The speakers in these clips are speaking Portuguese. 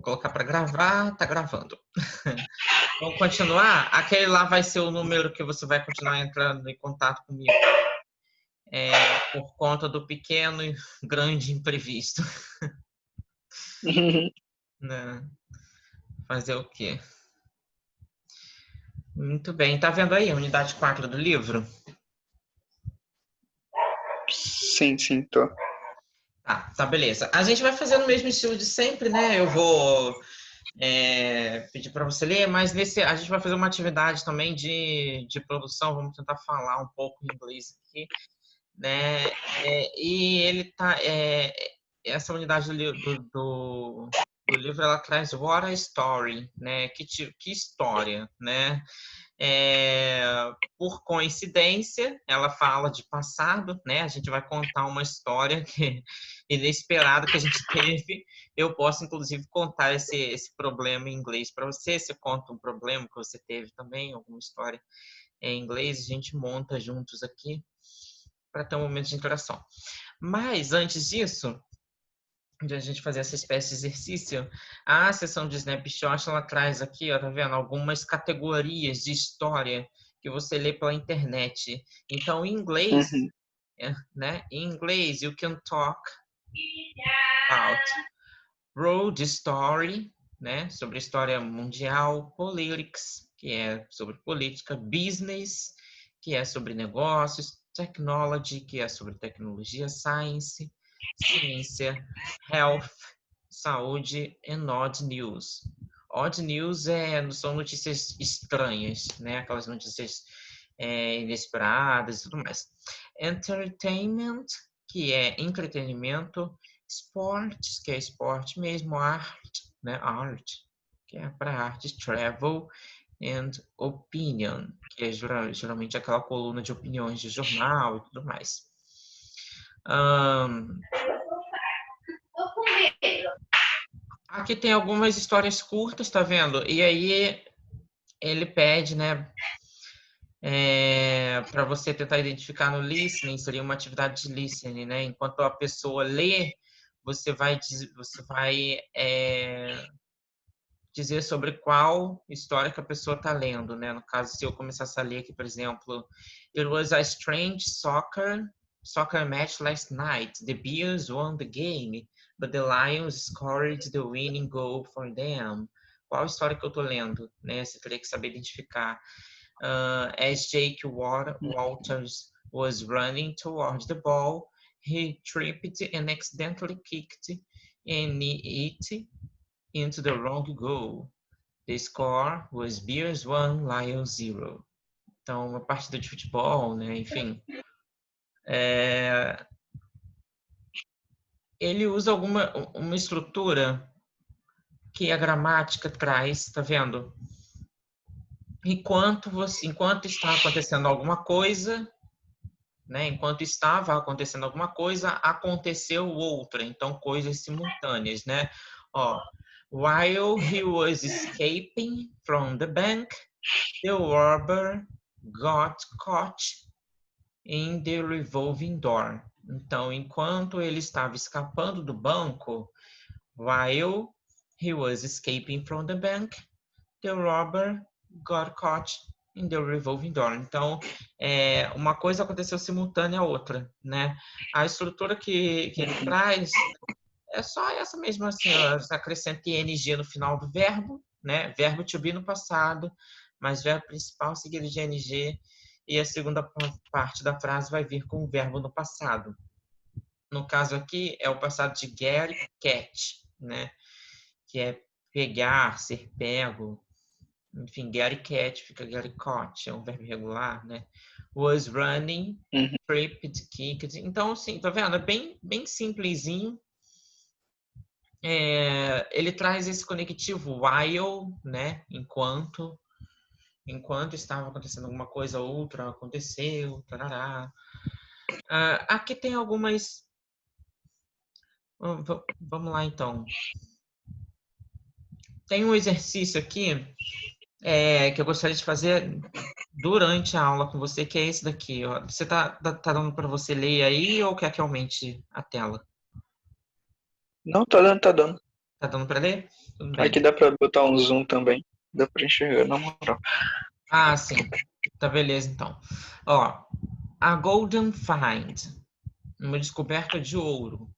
colocar para gravar, tá gravando. Vamos continuar? Aquele lá vai ser o número que você vai continuar entrando em contato comigo. Por conta do pequeno e grande imprevisto. Né? Fazer o quê? Muito bem. Tá vendo aí a unidade 4 do livro? Sim, tô. Tá, beleza. A gente vai fazer no mesmo estilo de sempre, né? Eu vou pedir para você ler, mas a gente vai fazer uma atividade também de produção. Vamos tentar falar um pouco em inglês aqui, né? E ele tá. Essa unidade do livro ela traz What a Story, né? Que história, né? Por coincidência, ela fala de passado, né? A gente vai contar uma história inesperada que a gente teve. Eu posso, inclusive, contar esse problema em inglês para você. Você conta um problema que você teve também, alguma história em inglês, a gente monta juntos aqui para ter um momento de interação. Mas, antes disso, de a gente fazer essa espécie de exercício, a seção de Snapshot, ela traz aqui, ó, tá vendo? Algumas categorias de história que você lê pela internet. Então, em inglês, né? Em inglês, you can talk about road story, né? Sobre história mundial, politics, que é sobre política, business, que é sobre negócios, technology, que é sobre tecnologia, science, ciência, health, saúde e odd news. Odd news são notícias estranhas, né? Aquelas notícias inesperadas e tudo mais. Entertainment, que é entretenimento. Sports, que é esporte mesmo. Art, né? Art, que é para arte. Travel and opinion, que é geralmente aquela coluna de opiniões de jornal e tudo mais. Aqui tem algumas histórias curtas, tá vendo? E aí ele pede, né, para você tentar identificar no listening, seria uma atividade de listening, né? Enquanto a pessoa lê, você vai dizer sobre qual história que a pessoa está lendo, né? No caso, se eu começasse a ler aqui, por exemplo, It was a strange soccer match last night. The Bears won the game, but the Lions scored the winning goal for them. Qual história que eu estou lendo, né? Você teria que saber identificar. As Jake Walters was running towards the ball, he tripped and accidentally kicked it into the wrong goal. The score was Bears 1, Lions 0. Então, uma partida de futebol, né? Enfim. Ele usa uma estrutura que a gramática traz, tá vendo? Enquanto está acontecendo alguma coisa, né? Enquanto estava acontecendo alguma coisa, aconteceu outra. Então, coisas simultâneas, né? Ó, while he was escaping from the bank, the robber got caught in the revolving door. Então, enquanto ele estava escapando do banco, while he was escaping from the bank, the robber got caught in the revolving door. Então, uma coisa aconteceu simultânea à outra, né? A estrutura que ele traz é só essa mesma, assim, acrescenta ing no final do verbo, né? Verbo to be no passado, mas verbo principal seguido de ing, e a segunda parte da frase vai vir com o verbo no passado. No caso aqui, é o passado de get, catch, né? Que é pegar, ser pego. Enfim, get catch fica get caught, é um verbo irregular, né? Was running, tripped, kicked. Então, assim, tá vendo? É bem simplesinho. Ele traz esse conectivo while, né? Enquanto estava acontecendo alguma coisa, outra aconteceu, tarará. Aqui tem algumas... Vamos lá, então. Tem um exercício aqui que eu gostaria de fazer durante a aula com você, que é esse daqui. Ó. Você tá dando para você ler aí ou quer que aumente a tela? Não, tá dando. Tá dando para ler? Tudo Aqui bem. dá pra botar um zoom também. Dá pra enxergar, na moral. Ah, sim. Tá, beleza, então. Ó, a Golden Find, uma descoberta de ouro,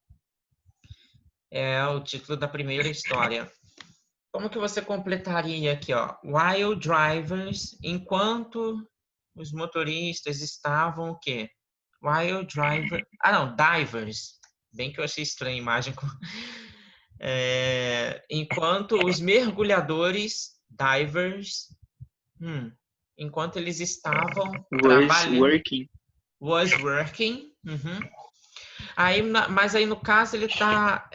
é o título da primeira história. Como que você completaria aqui, ó? While drivers, enquanto os motoristas estavam o quê? While driver... Ah, não, divers. Bem que eu achei estranha a imagem. Enquanto os mergulhadores, divers, enquanto eles estavam Was trabalhando, working. was working. Aí, mas aí no caso ele tá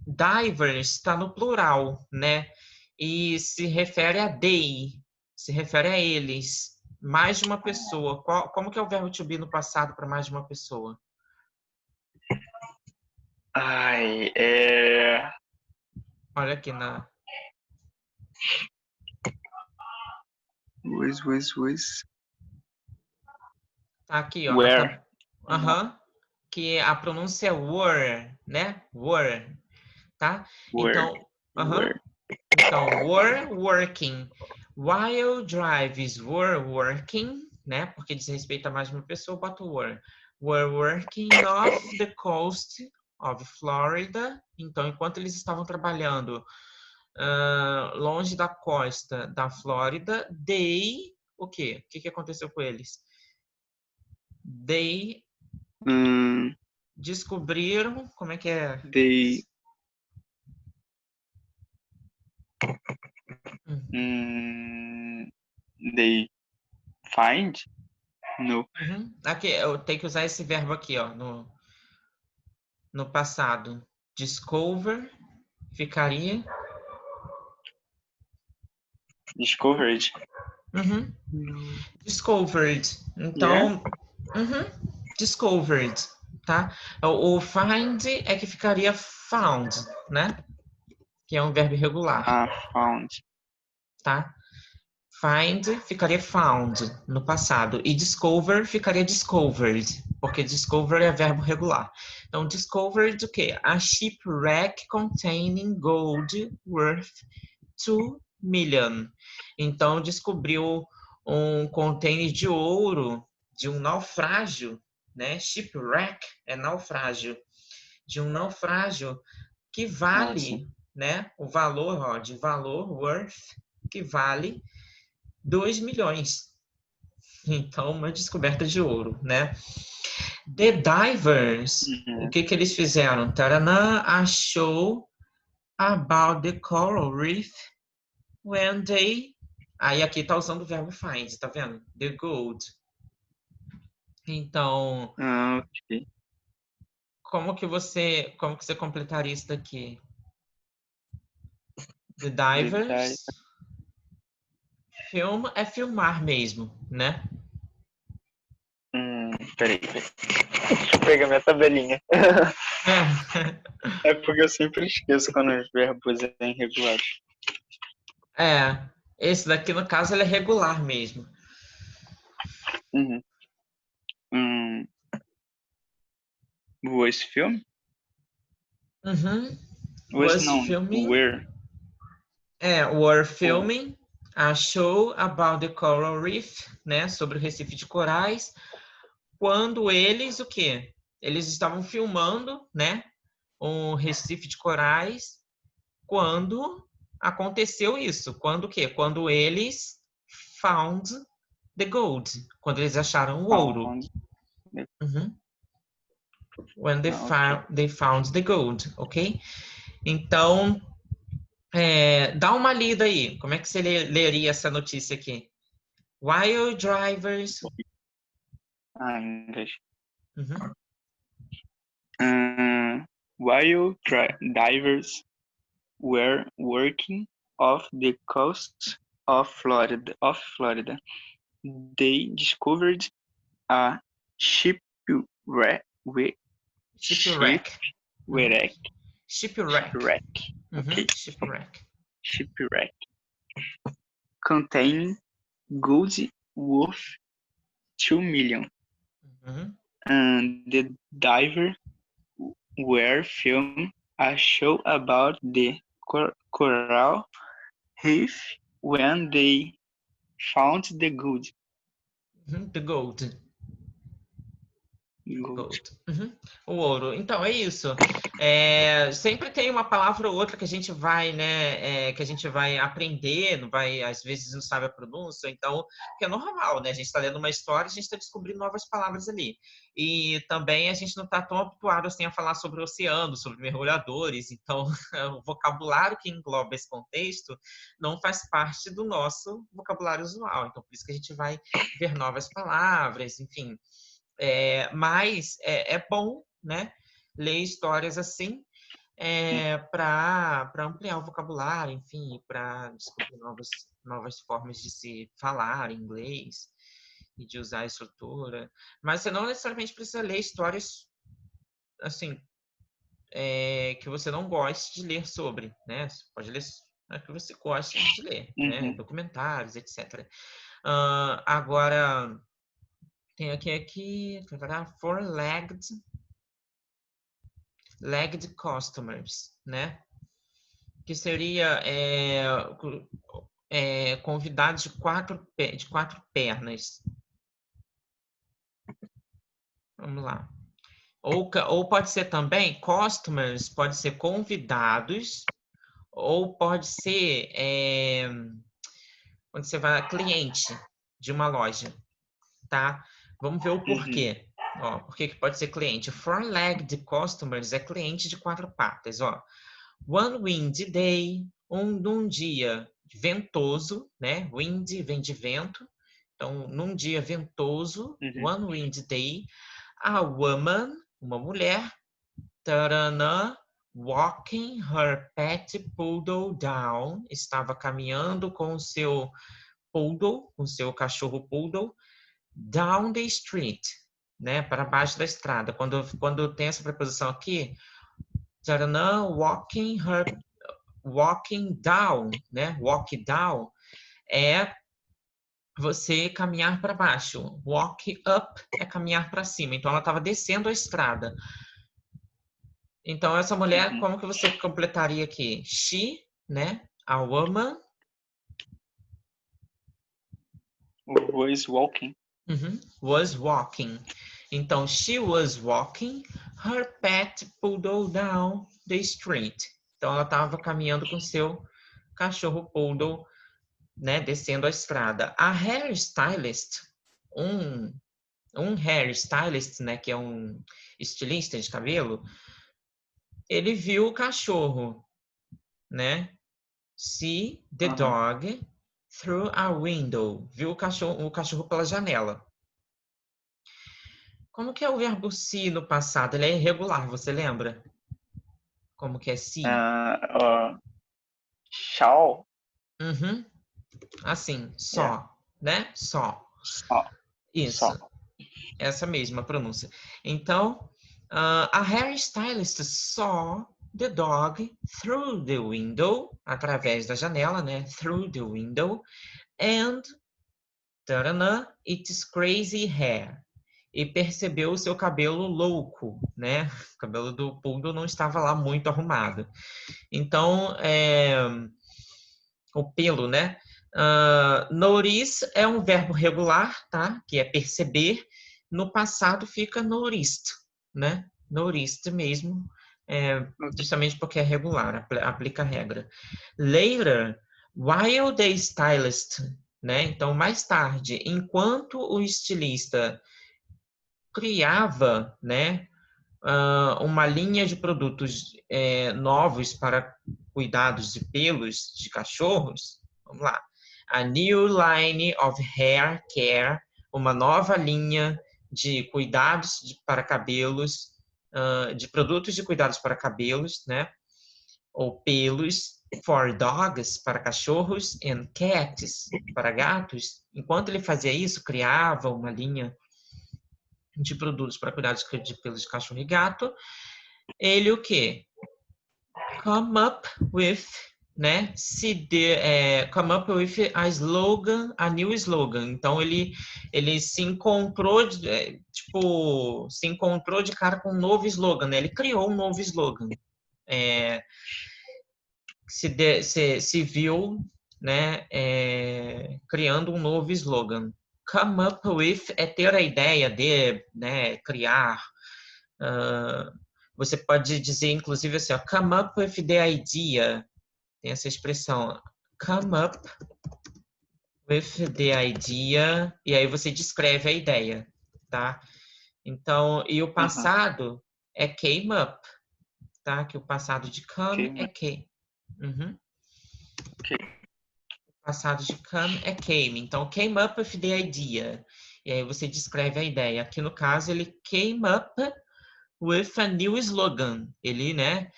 divers está no plural, né? E se refere a they, se refere a eles, mais de uma pessoa. Como que é o verbo to be no passado para mais de uma pessoa? Ai, Olha aqui na was. tá aqui, ó, Where? aham, que a pronúncia é were, né? Were, tá? Where? Então, aham. Where? Então, were working. While drives were working, né? Porque diz respeito a mais de uma pessoa, bota o were. Were working off the coast of Florida. Então, enquanto eles estavam trabalhando longe da costa da Flórida, they, o quê? O que aconteceu com eles? They Hum, descobriram, como é que é? they, Hum, they find? No. Aqui, eu tenho que usar esse verbo aqui, ó, no passado. Discover ficaria. Discovered. Uhum. No. Discovered. Yeah? Então, discovered, tá? O find é que ficaria found, né? Que é um verbo irregular, Ah, found. tá? Find ficaria found no passado e discover ficaria discovered, porque discover é verbo regular. Então, discovered o quê? A shipwreck containing gold worth 2 million. Então, descobriu um container de ouro de um naufrágio, né? Shipwreck é naufrágio, de um naufrágio que Nossa. vale, né? O valor, ó, de valor, worth, que vale 2 milhões. Então, uma descoberta de ouro, né? The Divers, o Uhum. que eles fizeram? Taranã achou about the coral reef when they... Aí aqui tá usando o verbo find, tá vendo? The gold. Então, Ah, ok. como que você completaria isso daqui? The The die. Divers, film é filmar mesmo, né? Peraí. Deixa eu pegar minha tabelinha. É porque eu sempre esqueço quando os verbos é irregulares. Esse daqui no caso ele é regular mesmo. Uhum. Was film? Was Was não. filming, Where? were O- filming a show about the coral reef, né, sobre o Recife de Corais, quando eles, o quê? Eles estavam filmando, né, um Recife de Corais, quando aconteceu isso. Quando o quê? Quando eles found the gold, quando eles acharam o ouro. Found. Uhum. When Ok. they found the gold, ok? Então, dá uma lida aí. Como é que você leria essa notícia aqui? While drivers. Ah, English. Uhum. While divers were working off the coast of Florida, they discovered a shipwreck, shipwreck, Shipwreck. Uhum. Shipwreck. shipwreck, okay, Uhum. Shipwreck. shipwreck, containing goods worth 2 million. Uhum. And the diver were filmed a show about the coral reef when they found the gold. The gold. Gold. Gold. Uhum. O ouro. Então, é isso. Sempre tem uma palavra ou outra que a gente vai, né, que a gente vai aprender, não vai, às vezes não sabe a pronúncia, então, que é normal, né? A gente está lendo uma história, a gente está descobrindo novas palavras ali. E também a gente não está tão habituado assim a falar sobre o oceano, sobre mergulhadores, então o vocabulário que engloba esse contexto não faz parte do nosso vocabulário usual. Então, por isso que a gente vai ver novas palavras, enfim. Mas é bom, né, ler histórias assim para ampliar o vocabulário, enfim, para descobrir novas formas de se falar inglês e de usar a estrutura. Mas você não necessariamente precisa ler histórias assim que você não goste de ler sobre, né? Você pode ler que você gosta de ler, né? Documentários, etc. Agora tem aqui, four-legged customers, né? Que seria convidados de quatro pernas. Vamos lá. Ou pode ser também, customers, pode ser convidados, ou pode ser quando você vai cliente de uma loja, tá? Vamos ver o porquê. Ó, por que pode ser cliente? Four-legged customers é cliente de quatro patas. Ó. One windy day, num dia ventoso, né? Windy vem de vento. Então, num dia ventoso, one windy day, a woman, uma mulher, tarana, walking her pet poodle down, estava caminhando com o seu poodle, com o seu cachorro poodle, down the street, né, para baixo da estrada. Quando tem essa preposição aqui, Taranã, walking down, né, walk down, é você caminhar para baixo. Walk up é caminhar para cima. Então, ela estava descendo a estrada. Então, essa mulher, como que você completaria aqui? She, né, a woman. Was walking. Was walking. Então, she was walking her pet poodle down the street. Então, ela estava caminhando com seu cachorro poodle, né, descendo a estrada. A hairstylist, um hairstylist, né, que é um estilista de cabelo, ele viu o cachorro, né? See the dog through a window. Viu o cachorro pela janela. Como que é o verbo see no passado? Ele é irregular, você lembra? Como que é see? Shall. Assim, só, né? Só. Isso. Essa mesma pronúncia. Então, a hairstylist saw the dog through the window, através da janela, né? Through the window, and its crazy hair. E percebeu o seu cabelo louco, né? O cabelo do poodle não estava lá muito arrumado. Então, o pelo, né? Notice é um verbo regular, tá? Que é perceber. No passado fica noticed, né? Noticed mesmo, justamente porque é regular, aplica a regra. Later, while the stylist, né? Então, mais tarde, enquanto o estilista criava, né, uma linha de produtos novos para cuidados de pelos de cachorros, vamos lá, a new line of hair care, uma nova linha de cuidados para cabelos, de produtos de cuidados para cabelos, né, ou pelos, for dogs, para cachorros, and cats, para gatos. Enquanto ele fazia isso, criava uma linha de produtos para cuidados de pelos de cachorro e gato, ele o quê? Come up with, né? Come up with a slogan, a new slogan. Então ele se encontrou, se encontrou de cara com um novo slogan, né? Ele criou um novo slogan. se viu, né, criando um novo slogan. Come up with é ter a ideia de, né, criar. Você pode dizer, inclusive, assim, ó, come up with the idea. Tem essa expressão. Come up with the idea. E aí você descreve a ideia, tá? Então, e o passado é came up, tá? Que o passado de come é came. Uhum. O passado de come é came. Então, came up with the idea. E aí você descreve a ideia. Aqui no caso, ele came up with a new slogan. Ele, né,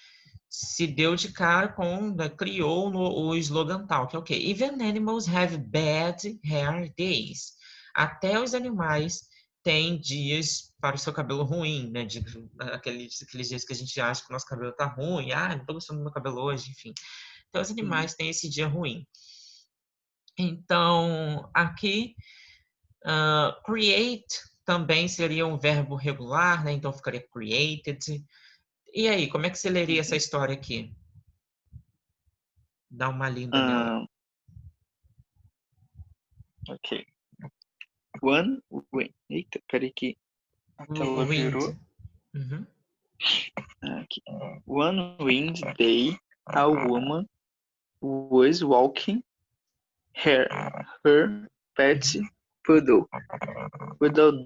se deu de cara com, né, criou o slogan tal, que é o quê? Even animals have bad hair days. Até os animais têm dias para o seu cabelo ruim, né? Aqueles dias que a gente acha que o nosso cabelo tá ruim. Ah, não tô gostando do meu cabelo hoje, enfim. Então, os animais têm esse dia ruim. Então, aqui, create também seria um verbo regular, né? Então, ficaria created. E aí, como é que você leria essa história aqui? Dá uma lida nela. Ok. One wind. Eita, peraí que a tela virou. Uhum. Aqui. One wind day, a woman was walking her pet poodle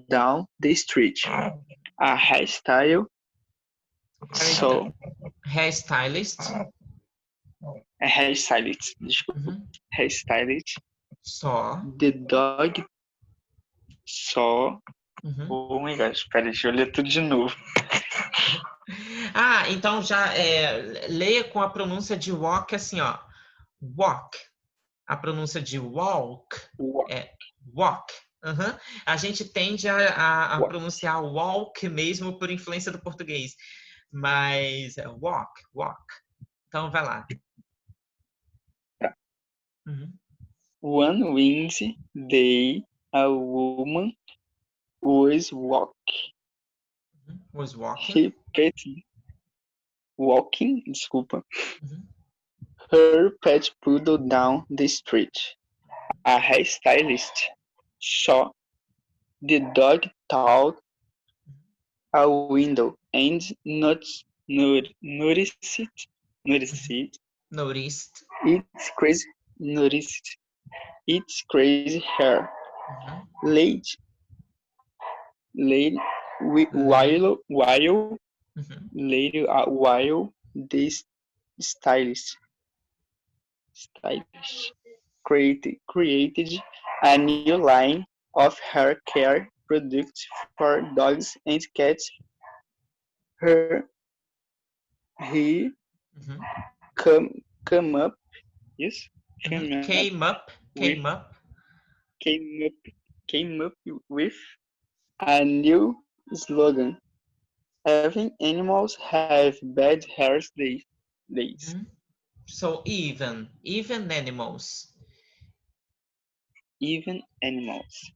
down the street. A hairstyle so Hairstylist. hairstylist, desculpa. Uhum. Hairstylist. Só. The dog saw. Uhum. Oh my gosh, peraí, deixa eu ler tudo de novo. Ah, então já leia com a pronúncia de walk assim, ó. Walk. A pronúncia de walk é walk. Uhum. A gente tende a pronunciar walk mesmo por influência do português. Mas é walk. Então vai lá. Tá. Uhum. One windy day, a woman was walking. Was walking. Walking, desculpa. Uhum. Her pet poodle down the street. A hairstylist saw the dog through a window and noticed its crazy hair. Laid while this stylist created a new line of hair care products for dogs and cats. He came up with a new slogan. Even animals have bad hair days. So even animals. Even animals.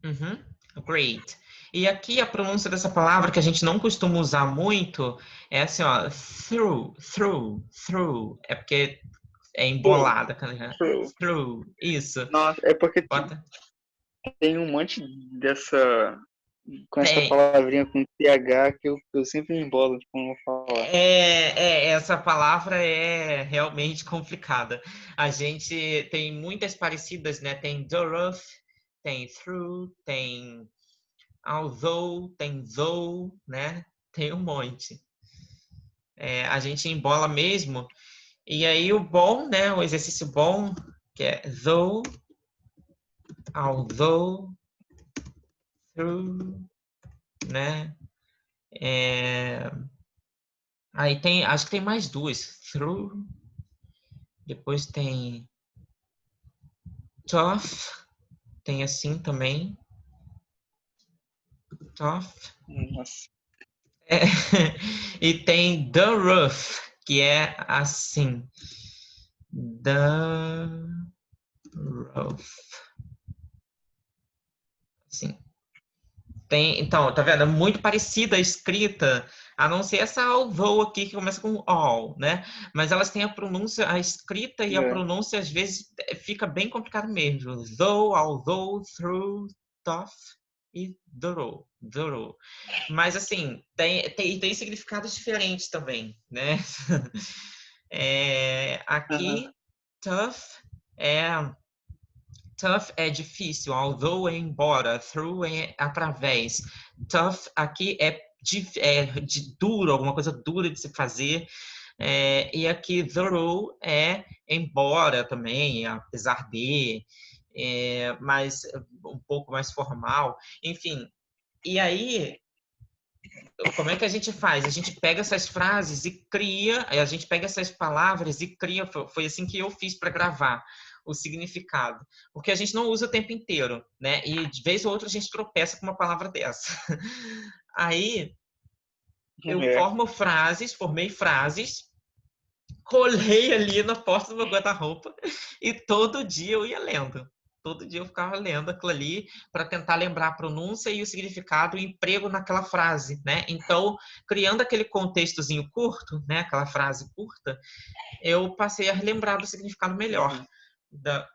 Great. E aqui a pronúncia dessa palavra que a gente não costuma usar muito é assim, ó, through. É porque é embolada. Through. Isso. Nossa, é porque tem um monte com essa palavrinha com TH que eu sempre embolo quando vou falar. Essa palavra é realmente complicada. A gente tem muitas parecidas, né? Tem thoroughly, tem through, tem although, tem though, né? Tem um monte. A gente embola mesmo. E aí o bom, né? O exercício bom, que é though, although, through, né? Aí tem, acho que tem mais duas. Through, depois tem tough, tem assim também. Tough. Nossa. E tem the rough, que é assim. The rough. Assim. Tem, então, tá vendo? É muito parecida a escrita, A não ser essa although aqui, que começa com all, né? Mas elas têm a pronúncia, a escrita e a pronúncia, às vezes, fica bem complicado mesmo. Though, although, through, tough e thorough. Mas, assim, tem significados diferentes também, né? Aqui, tough é difícil, although é embora, through é através. Tough aqui é de duro, alguma coisa dura de se fazer. E aqui, thorough é embora também, apesar de, mas um pouco mais formal. Enfim, e aí, como é que a gente faz? A gente pega essas frases e cria, a gente pega essas palavras e cria. Foi assim que eu fiz para gravar o significado, porque a gente não usa o tempo inteiro, né? E de vez ou outra a gente tropeça com uma palavra dessa. Aí eu formei frases, colei ali na porta do meu guarda-roupa e todo dia eu ia lendo. Todo dia eu ficava lendo aquilo ali para tentar lembrar a pronúncia e o significado e o emprego naquela frase, né? Então, criando aquele contextozinho curto, né? Aquela frase curta, eu passei a lembrar do significado melhor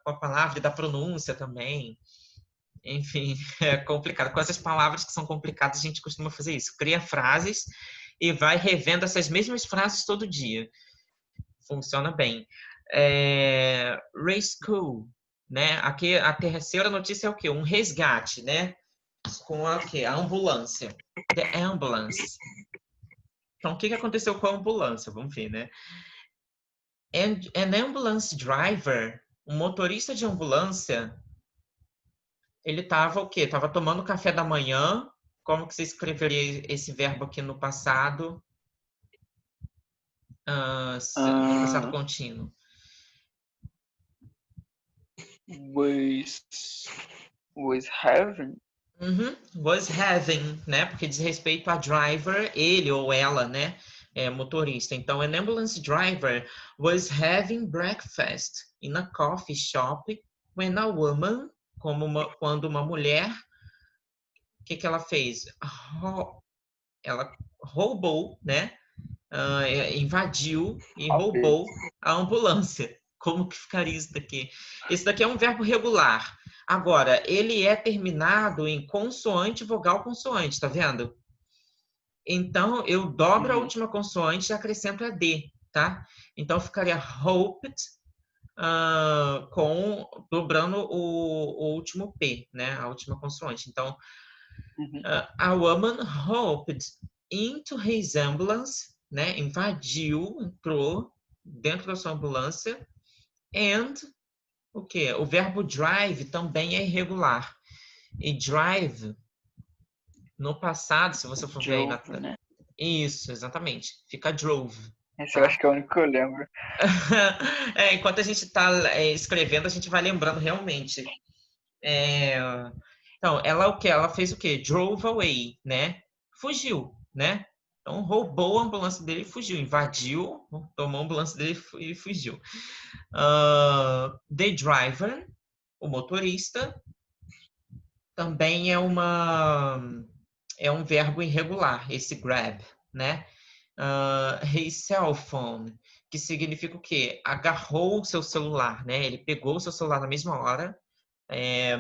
com a palavra e da pronúncia também. Enfim, é complicado. Com essas palavras que são complicadas, a gente costuma fazer isso. Cria frases e vai revendo essas mesmas frases todo dia. Funciona bem. Rescue, né? Aqui a terceira notícia é o quê? Um resgate, né? Com a quê? A ambulância. The ambulance. Então, o que aconteceu com a ambulância? Vamos ver, né? An ambulance driver, um motorista de ambulância, ele estava o quê? Estava tomando café da manhã. Como que você escreveria esse verbo aqui no passado? No passado contínuo. Was having? Was having, né? Porque diz respeito a driver, ele ou ela, né? Motorista. Então, an ambulance driver was having breakfast in a coffee shop when a woman, quando uma mulher, o que ela fez? Ela roubou, né? Invadiu e roubou a ambulância. Como que ficaria isso daqui? Esse daqui é um verbo regular. Agora, ele é terminado em consoante, vogal, consoante, tá vendo? Então, eu dobro a última consoante e acrescento a D, tá? Então, ficaria hoped, dobrando o último P, né? A última consoante. Então, a woman hoped into his ambulance, né? Invadiu, entrou dentro da sua ambulância. And o quê? O verbo drive também é irregular. E drive, no passado, se você for ver aí né? Isso, exatamente. Fica drove. Esse tá? eu acho que é o único que eu lembro. Enquanto a gente está escrevendo, a gente vai lembrando realmente. Então, ela o quê? Ela fez o quê? Drove away, né? Fugiu, né? Então, roubou a ambulância dele e fugiu. Invadiu, tomou a ambulância dele e fugiu. The driver, o motorista, também é um verbo irregular, esse grab, né? His cell phone, que significa o quê? Agarrou o seu celular, né? Ele pegou o seu celular na mesma hora,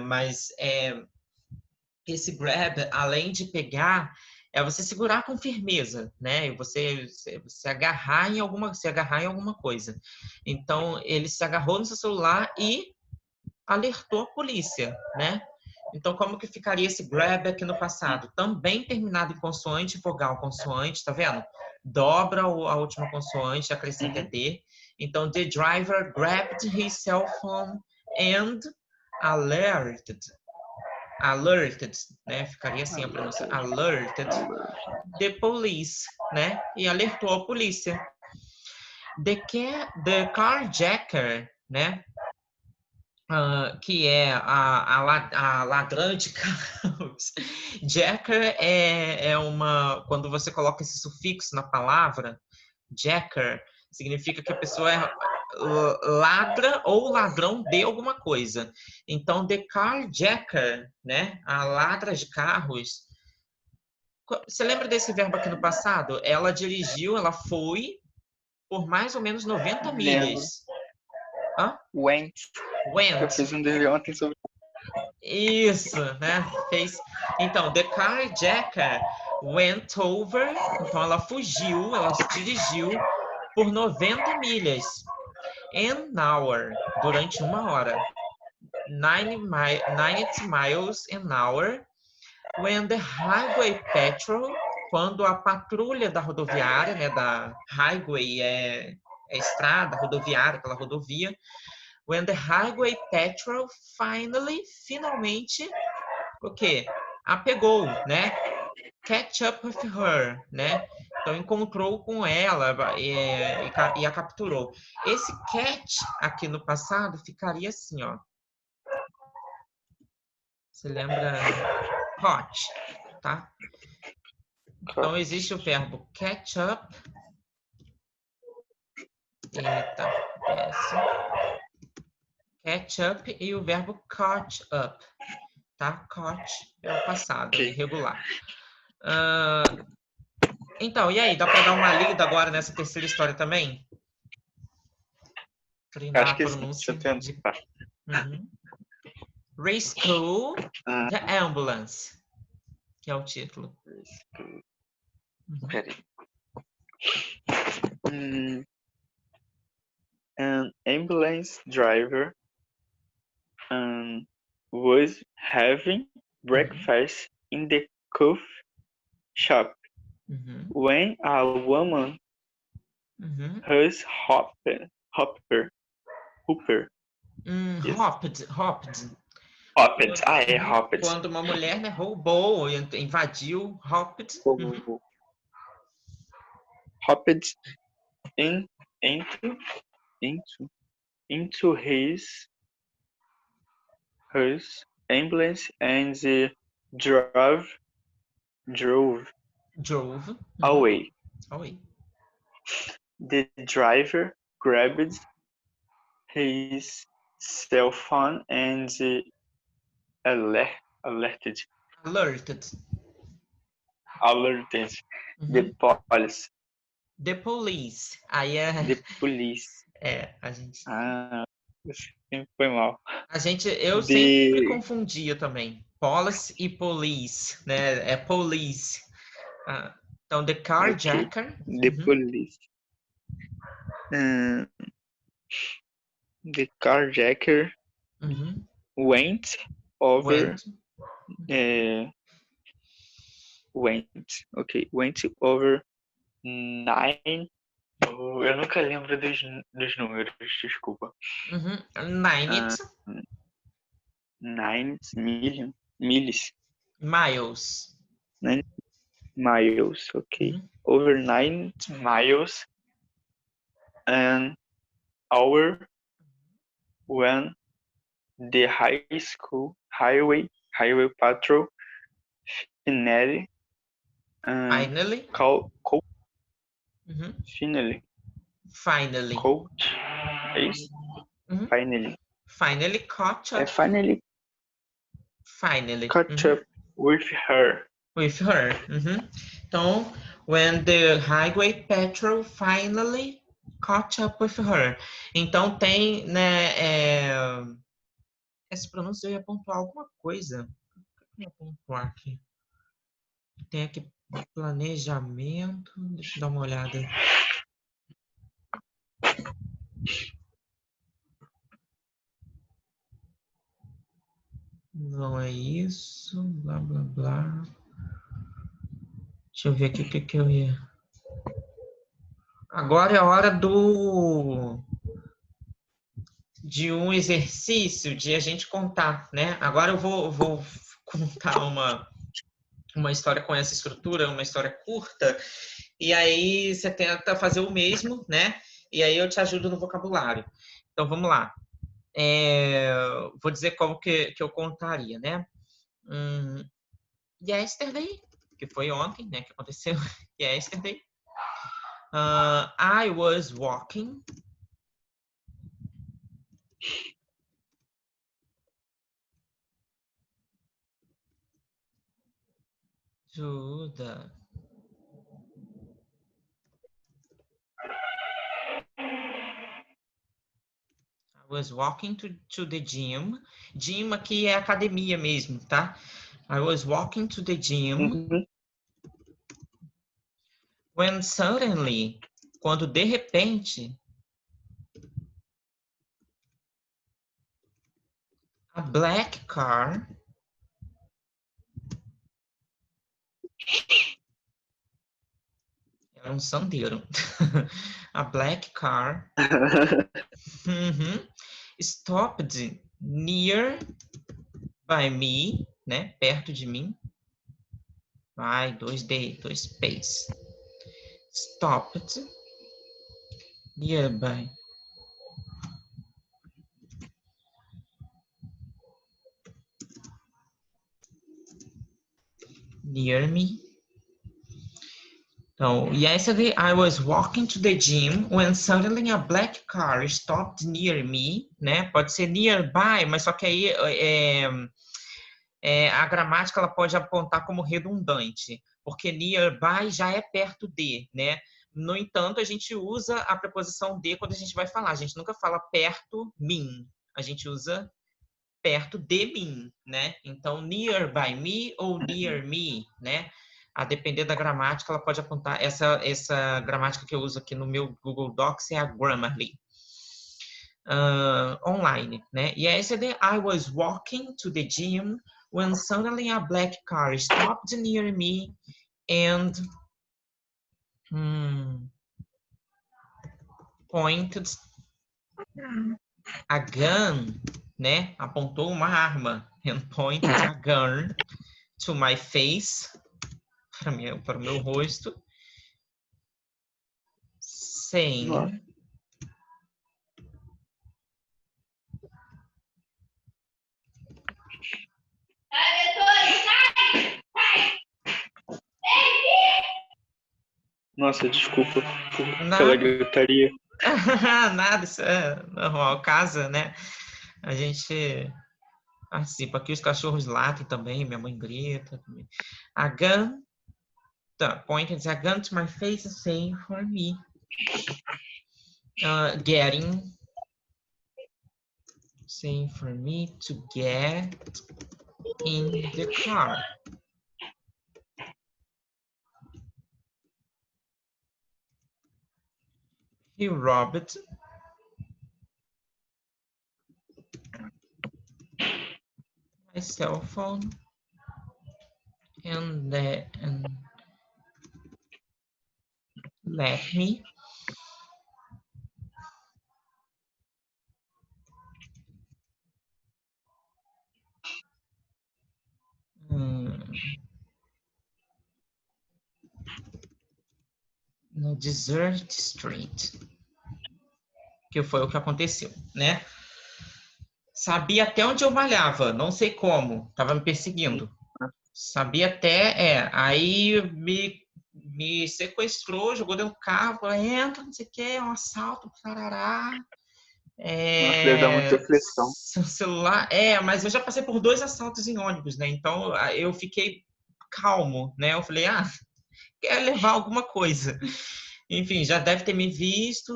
mas esse grab, além de pegar, é você segurar com firmeza, né? E você agarrar em alguma coisa. Então, ele se agarrou no seu celular e alertou a polícia, né? Então, como que ficaria esse grab aqui no passado? Também terminado em consoante, vogal, consoante, tá vendo? Dobra a última consoante, acrescenta D. Então, the driver grabbed his cell phone and alerted, né? Ficaria assim a pronúncia, alerted the police, né? E alertou a polícia. The carjacker, né? Que é a ladrã de carros. Jacker quando você coloca esse sufixo na palavra, jacker, significa que a pessoa ladra ou ladrão de alguma coisa. Então, the carjacker, né, a ladra de carros, Você lembra desse verbo aqui no passado? Ela dirigiu, ela foi por mais ou menos 90 Lembro. milhas. Hã? Went. Eu Went. fiz um dever ontem sobre. Isso, né? Fez. Então, the carjacker went over. Então, ela fugiu, ela dirigiu por 90 milhas. An hour. Durante 1 hora. 90 miles an hour. When the highway patrol. Quando a patrulha da rodoviária, né? Da highway é estrada, rodoviária, aquela rodovia. When the highway patrol finalmente, o quê? A pegou, né? Catch up with her, né? Então encontrou com ela e a capturou. Esse catch aqui no passado ficaria assim, ó. Você lembra? Caught, tá? Então existe o verbo catch up. Eita, catch up e o verbo caught up, tá? Caught é o passado, é irregular. Então, e aí? Dá para dar uma lida agora nessa terceira história também? Treinar Acho a que sim. pronúncia Deixa eu de... tentar. Rescue the Ambulance, que é o título. Peraí. An ambulance driver was having breakfast in the coffee shop when a woman whose Hooper. Hopped. Hopped. Quando uma mulher, né, roubou, invadiu, hopped. Hopped into his ambulance and drove away. The driver grabbed his cell phone and alerted the police. The police. Aí é... The police. A gente... sempre foi mal. Eu sempre confundia também. Police e police, né? É police. Então, the carjacker. The police. The carjacker went over. Went over 9. Eu nunca lembro dos números, desculpa. 9 milhas. Miles. 9 miles, okay. Over 9 miles an hour when the highway patrol finally caught up with her. Então, when the highway patrol finally caught up with her. Então tem, né, essa pronúncia eu ia pontuar alguma coisa. O que eu ia pontuar aqui? Tem aqui planejamento. Deixa eu dar uma olhada. Não é isso. Blá, blá, blá. Deixa eu ver aqui o que eu ia... Agora é a hora de um exercício de a gente contar, né? Agora eu vou contar uma história com essa estrutura, uma história curta, e aí você tenta fazer o mesmo, né? E aí eu te ajudo no vocabulário. Então vamos lá. Vou dizer como que eu contaria, né? Yesterday, que foi ontem, né? Que aconteceu. Yesterday. I was walking. to the... I was walking to the gym. Gym aqui é academia mesmo, tá? I was walking to the gym when suddenly, quando de repente, a black car era um sandeiro. A black car stopped near by me, né? Perto de mim. Vai, 2D, 2 space. Stopped nearby. Near me. Então, yesterday I was walking to the gym when suddenly a black car stopped near me, né? Pode ser nearby, mas só que aí a gramática ela pode apontar como redundante, porque nearby já é perto de, né? No entanto, a gente usa a preposição de quando a gente vai falar. A gente nunca fala perto mim. A gente usa perto de mim, né? Então, nearby me ou near me, né? A depender da gramática, ela pode apontar. Essa gramática que eu uso aqui no meu Google Docs é a Grammarly. Online, né? Yesterday I was walking to the gym when suddenly a black car stopped near me and pointed a gun, né? Apontou uma arma and pointed a gun to my face, para o meu rosto, saying, Nossa, desculpa pela gritaria. Nada, isso é normal, casa, né? A gente participa. Aqui os cachorros latem também, minha mãe grita. A gun, pointed a gun to my face saying for me. Saying for me to get in the car. He robbed my cell phone and left me no desert street. Que foi o que aconteceu, né? Sabia até onde eu malhava, não sei como, tava me perseguindo. Sabia até, aí me sequestrou, jogou dentro do carro, falou, entra, não sei o que, é um assalto, parará. Nossa, deve dar muita aflição. Seu celular, mas eu já passei por 2 assaltos em ônibus, né? Então eu fiquei calmo, né? Eu falei, quer levar alguma coisa. Enfim, já deve ter me visto.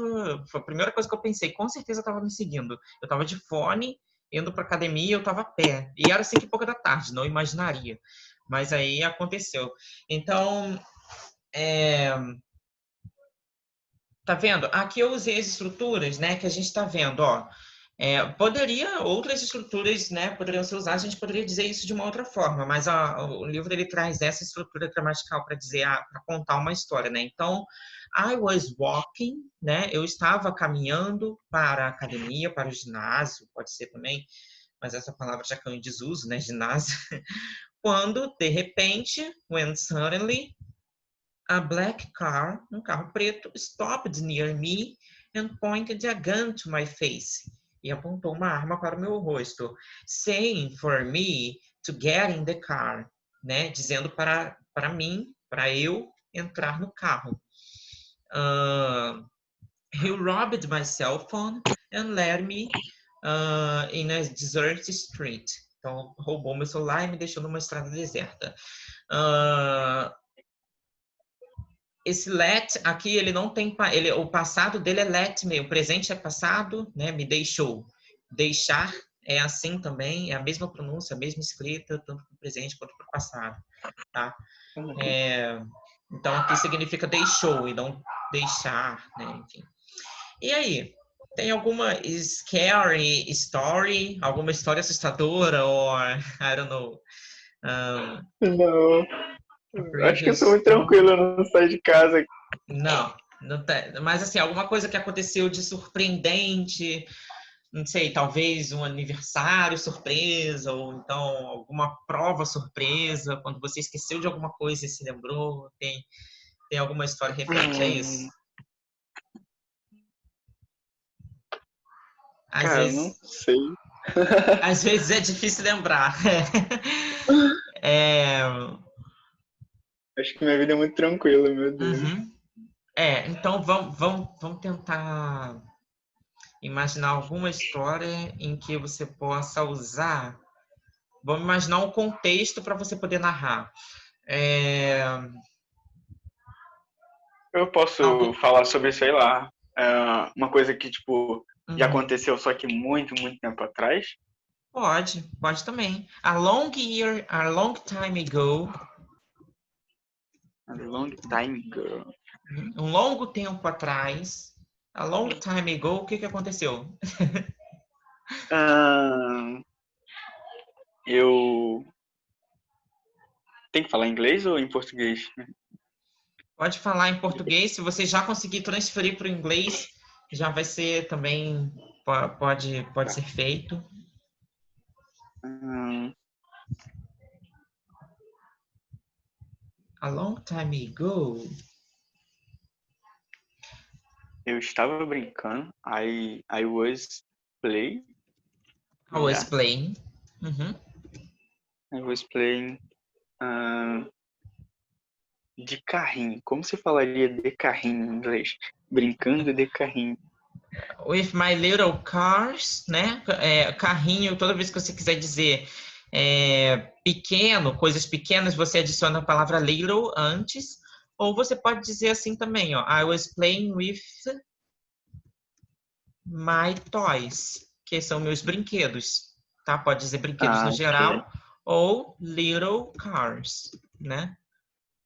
Foi a primeira coisa que eu pensei. Com certeza estava me seguindo. Eu estava de fone, indo para academia, eu estava a pé. E era 5h pouca da tarde, não imaginaria. Mas aí aconteceu. Então, tá vendo? Aqui eu usei as estruturas, né, que a gente está vendo, ó. Outras estruturas, né, poderiam ser usadas, a gente poderia dizer isso de uma outra forma, mas o livro ele traz essa estrutura gramatical para dizer, para contar uma história, né? Então, I was walking, né? Eu estava caminhando para a academia, para o ginásio, pode ser também, mas essa palavra já caiu em desuso, né? Ginásio. Quando, de repente, when suddenly, a black car, um carro preto, stopped near me and pointed a gun to my face. E apontou uma arma para o meu rosto, saying for me to get in the car, né? Dizendo para mim, para eu entrar no carro. He robbed my cell phone and led me in a desert street. Então, roubou meu celular e me deixou numa estrada deserta. Esse let aqui, ele não tem... o passado dele é let me. O presente é passado, né? Me deixou. Deixar é assim também. É a mesma pronúncia, a mesma escrita, tanto para o presente quanto para o passado. Tá? Então, aqui significa deixou e não deixar, né? Enfim. E aí? Tem alguma scary story? Alguma história assustadora? Ou, I don't know... Não, acho que eu previous sou muito story? tranquilo, eu não saio de casa. Não, não tem. Mas assim, alguma coisa que aconteceu de surpreendente, não sei, talvez um aniversário surpresa, ou então alguma prova surpresa, quando você esqueceu de alguma coisa e se lembrou, tem alguma história referente a isso? Às Cara, não vezes, sei. às vezes é difícil lembrar. É, Acho que minha vida é muito tranquila, meu Deus. uhum. Então vamos tentar imaginar alguma história em que você possa usar. Vamos imaginar um contexto para você poder narrar. Eu posso Algo... falar sobre, sei lá, uma coisa que, tipo, já Uhum. aconteceu, só que muito, muito tempo atrás. Pode também. A long time ago, A long time ago. um longo tempo atrás, a long time ago, o que que aconteceu? Ah, eu... Tem que falar em inglês ou em português? Pode falar em português, se você já conseguir transferir para o inglês, já vai ser também, pode ser feito. Ah, A long time ago. eu estava brincando. I was playing. I was Yeah. playing. Uhum. I was playing de carrinho. Como você falaria de carrinho em inglês? Brincando de carrinho. With my little cars, né? Carrinho, toda vez que você quiser dizer pequeno, coisas pequenas, você adiciona a palavra little antes. Ou você pode dizer assim também, ó. I was playing with my toys, que são meus brinquedos, tá? Pode dizer brinquedos no Ok. geral ou little cars, né?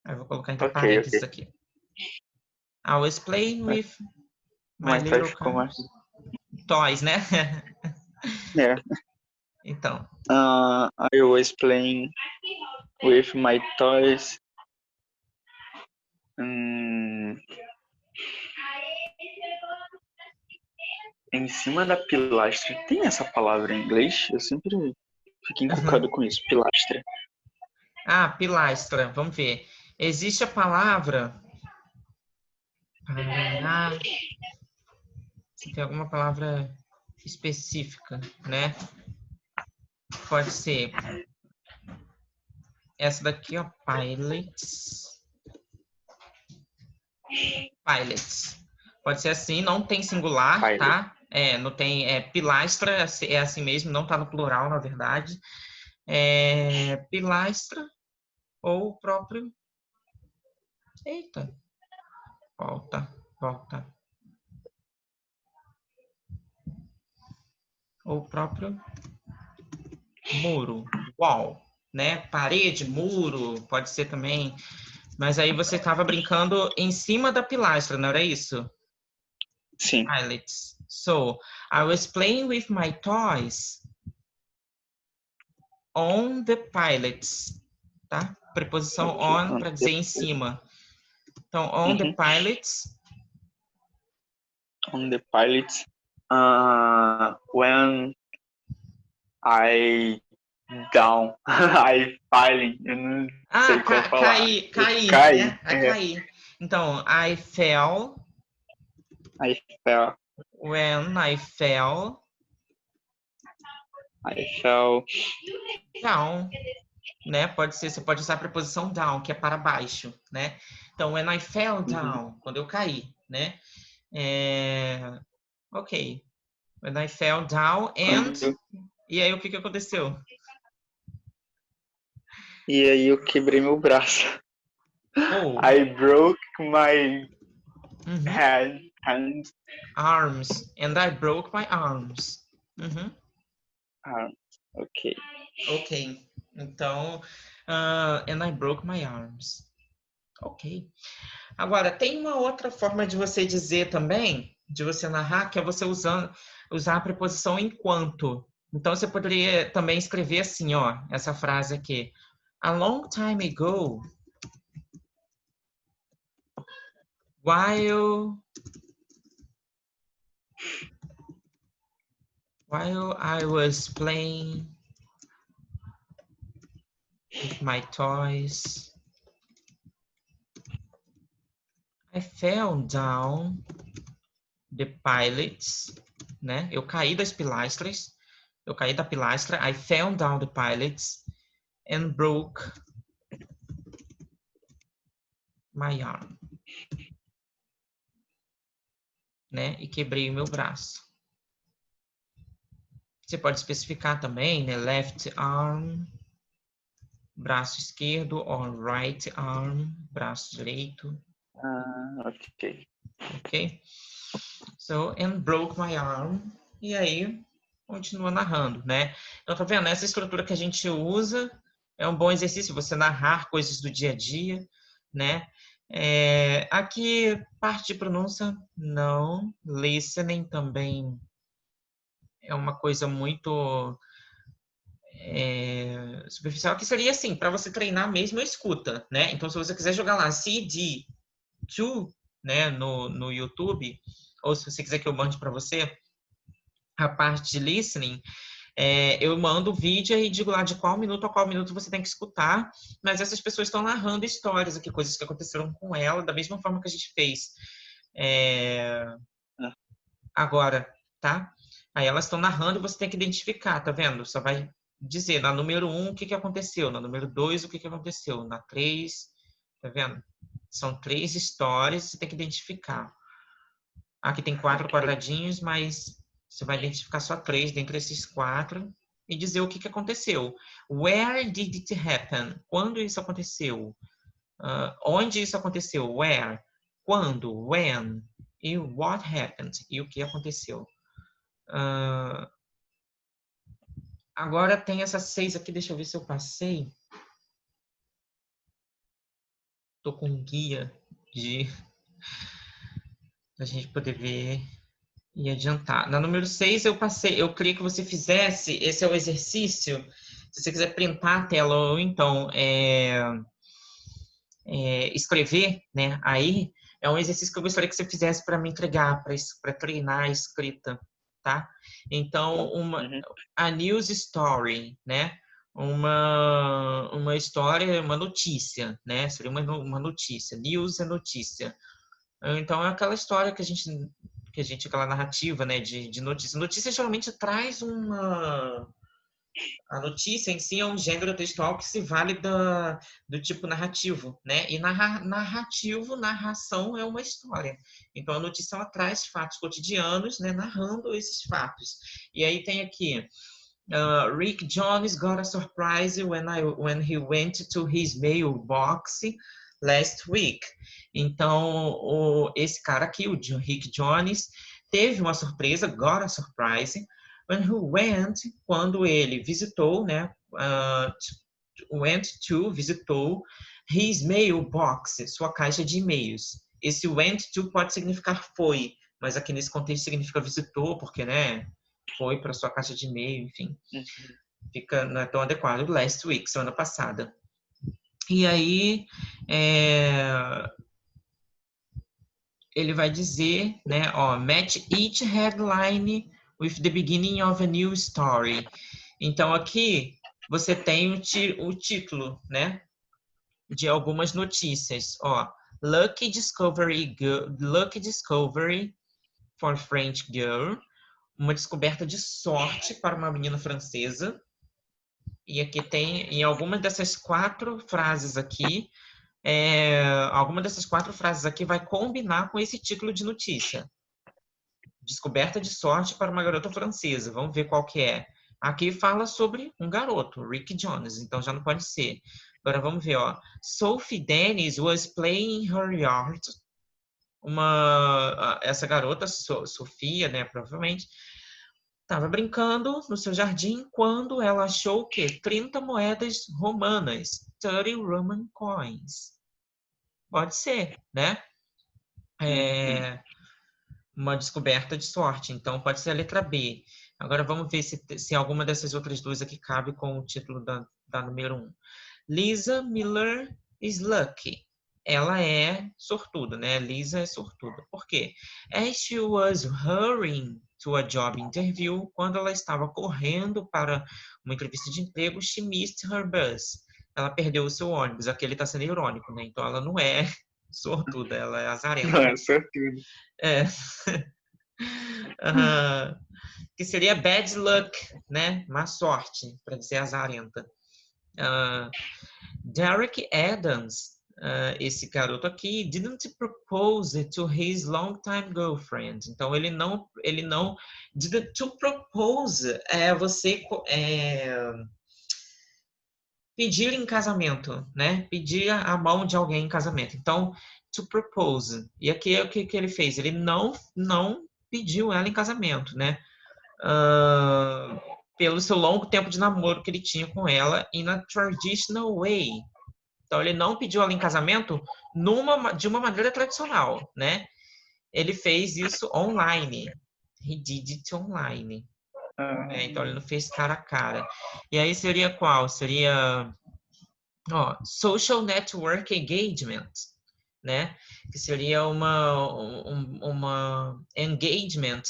Aí eu vou colocar entre Ok, parênteses ok. aqui. I was playing with my Mas tá, little ficou mais... cars. Toys, né? É. Então, I was playing with my toys. Em cima da pilastra. Tem essa palavra em inglês? Eu sempre fico encucado com isso. Pilastra. pilastra, vamos ver. Existe a palavra. Parará. Se tem alguma palavra específica, né? Pode ser essa daqui, ó. Pilots. Pilots. Pode ser assim, não tem singular, Pilot. tá? Não tem. Pilastra é assim mesmo, não tá no plural, na verdade. Pilastra ou o próprio. Eita. Volta. Ou o próprio muro, wall, né? Parede, muro, pode ser também. Mas aí você estava brincando em cima da pilastra, não era isso? Sim. Pilots. So, I was playing with my toys on the pilots, tá? Preposição Ok. on para dizer em cima. Então, on the pilots. On the pilots. When I down. I falling. Eu não sei qual falar. Eu Cair, caí. né? Cair. Então, I fell. I fell. When I fell I fell. down, né? Você pode usar a preposição down, que é para baixo, né? Então, when I fell down, quando eu caí, né? Ok. When I fell down and... Quando E aí, o que aconteceu? E aí eu quebrei meu braço. Oh. I broke my Uhum. hand. Arms. And I broke my arms. Uhum. Ah, ok. Ok. Então, and I broke my arms. Ok. Agora, tem uma outra forma de você dizer também, de você narrar, que é você usar a preposição enquanto. Então, você poderia também escrever assim, ó, essa frase aqui. A long time ago, while I was playing with my toys, I fell down the pallets, né? Eu caí das pilastras. Eu caí da pilastra. I fell down the pallets and broke my arm, né? E quebrei o meu braço. Você pode especificar também, né? Left arm, braço esquerdo, or right arm, braço direito. Ok. Ok? So, and broke my arm. E aí, continua narrando, né? Então, tá vendo? Essa estrutura que a gente usa é um bom exercício, você narrar coisas do dia a dia, né? Aqui, parte de pronúncia, não. Listening também é uma coisa muito superficial, que seria assim, para você treinar mesmo a escuta, né? Então, se você quiser jogar lá CD to, né, no YouTube, ou se você quiser que eu mande para você a parte de listening, eu mando o vídeo e digo lá de qual minuto a qual minuto você tem que escutar, mas essas pessoas estão narrando histórias aqui, coisas que aconteceram com ela, da mesma forma que a gente fez agora, tá? Aí elas estão narrando e você tem que identificar, tá vendo? Só vai dizer na número 1 o que aconteceu, na número 2 o que aconteceu, na 3, tá vendo? São 3 histórias, você tem que identificar. Aqui tem 4 quadradinhos, mas você vai identificar só 3 dentre esses 4 e dizer o que aconteceu. Where did it happen? Quando isso aconteceu? Onde isso aconteceu? Where? Quando? When? E what happened? E o que aconteceu? Agora tem essas 6 aqui, deixa eu ver se eu passei. Tô com um guia de a gente poder ver e adiantar. Na número 6 eu passei, eu queria que você fizesse, esse é o exercício, se você quiser printar a tela ou então escrever, né, aí é um exercício que eu gostaria que você fizesse para me entregar, para treinar a escrita, tá? Então, a news story, né? Uma história, uma notícia, né? Seria uma notícia. News é notícia. Então, é aquela história que a gente aquela narrativa, né, de notícia. Notícia geralmente traz a notícia em si é um gênero textual que se vale do tipo narrativo, né? E narração é uma história. Então, a notícia ela traz fatos cotidianos, né, narrando esses fatos. E aí tem aqui, Rick Jones got a surprise when he went to his mailbox last week. Então, esse cara aqui, o Rick Jones, teve uma surpresa, got a surprise, when he went, quando ele visitou, né, visitou his mailbox, sua caixa de e-mails. Esse went to pode significar foi, mas aqui nesse contexto significa visitou, porque, né, foi para sua caixa de e-mail, enfim. Não é tão adequado. Last week, semana passada. E aí, ele vai dizer, né, match each headline with the beginning of a new story. Então, aqui, você tem o título, né, de algumas notícias. Lucky Discovery for French Girl. Uma descoberta de sorte para uma menina francesa. E aqui tem, em algumas dessas 4 frases aqui, alguma dessas 4 frases aqui vai combinar com esse título de notícia. Descoberta de sorte para uma garota francesa. Vamos ver qual que é. Aqui fala sobre um garoto, Rick Jones, então já não pode ser. Agora vamos ver, ó. Sophie Dennis was playing in her yard. Essa garota, Sofia, né, provavelmente, estava brincando no seu jardim quando ela achou o quê? 30 moedas romanas. 30 Roman coins. Pode ser, né? Uma descoberta de sorte. Então, pode ser a letra B. Agora, vamos ver se alguma dessas outras duas aqui cabe com o título da número 1. Lisa Miller is lucky. Ela é sortuda, né? Lisa é sortuda. Por quê? As she was hurrying to a job interview, quando ela estava correndo para uma entrevista de emprego, she missed her bus. Ela perdeu o seu ônibus. Aqui ele está sendo irônico, né? Então ela não é sortuda, ela é azarenta. Não, é sortudo. É. Que seria bad luck, né? Má sorte, para dizer azarenta. Derek Adams, esse garoto aqui, didn't propose to his longtime girlfriend. Então ele não didn't to propose você pedir em casamento, né? Pedir a mão de alguém em casamento. Então, to propose. E aqui o que ele fez? Ele não pediu ela em casamento, né? Pelo seu longo tempo de namoro que ele tinha com ela in a traditional way. Então, ele não pediu ela em casamento de uma maneira tradicional, né? Ele fez isso online. He did it online. Então, ele não fez cara a cara. E aí seria qual? Seria social network engagement, né? Que seria uma engagement,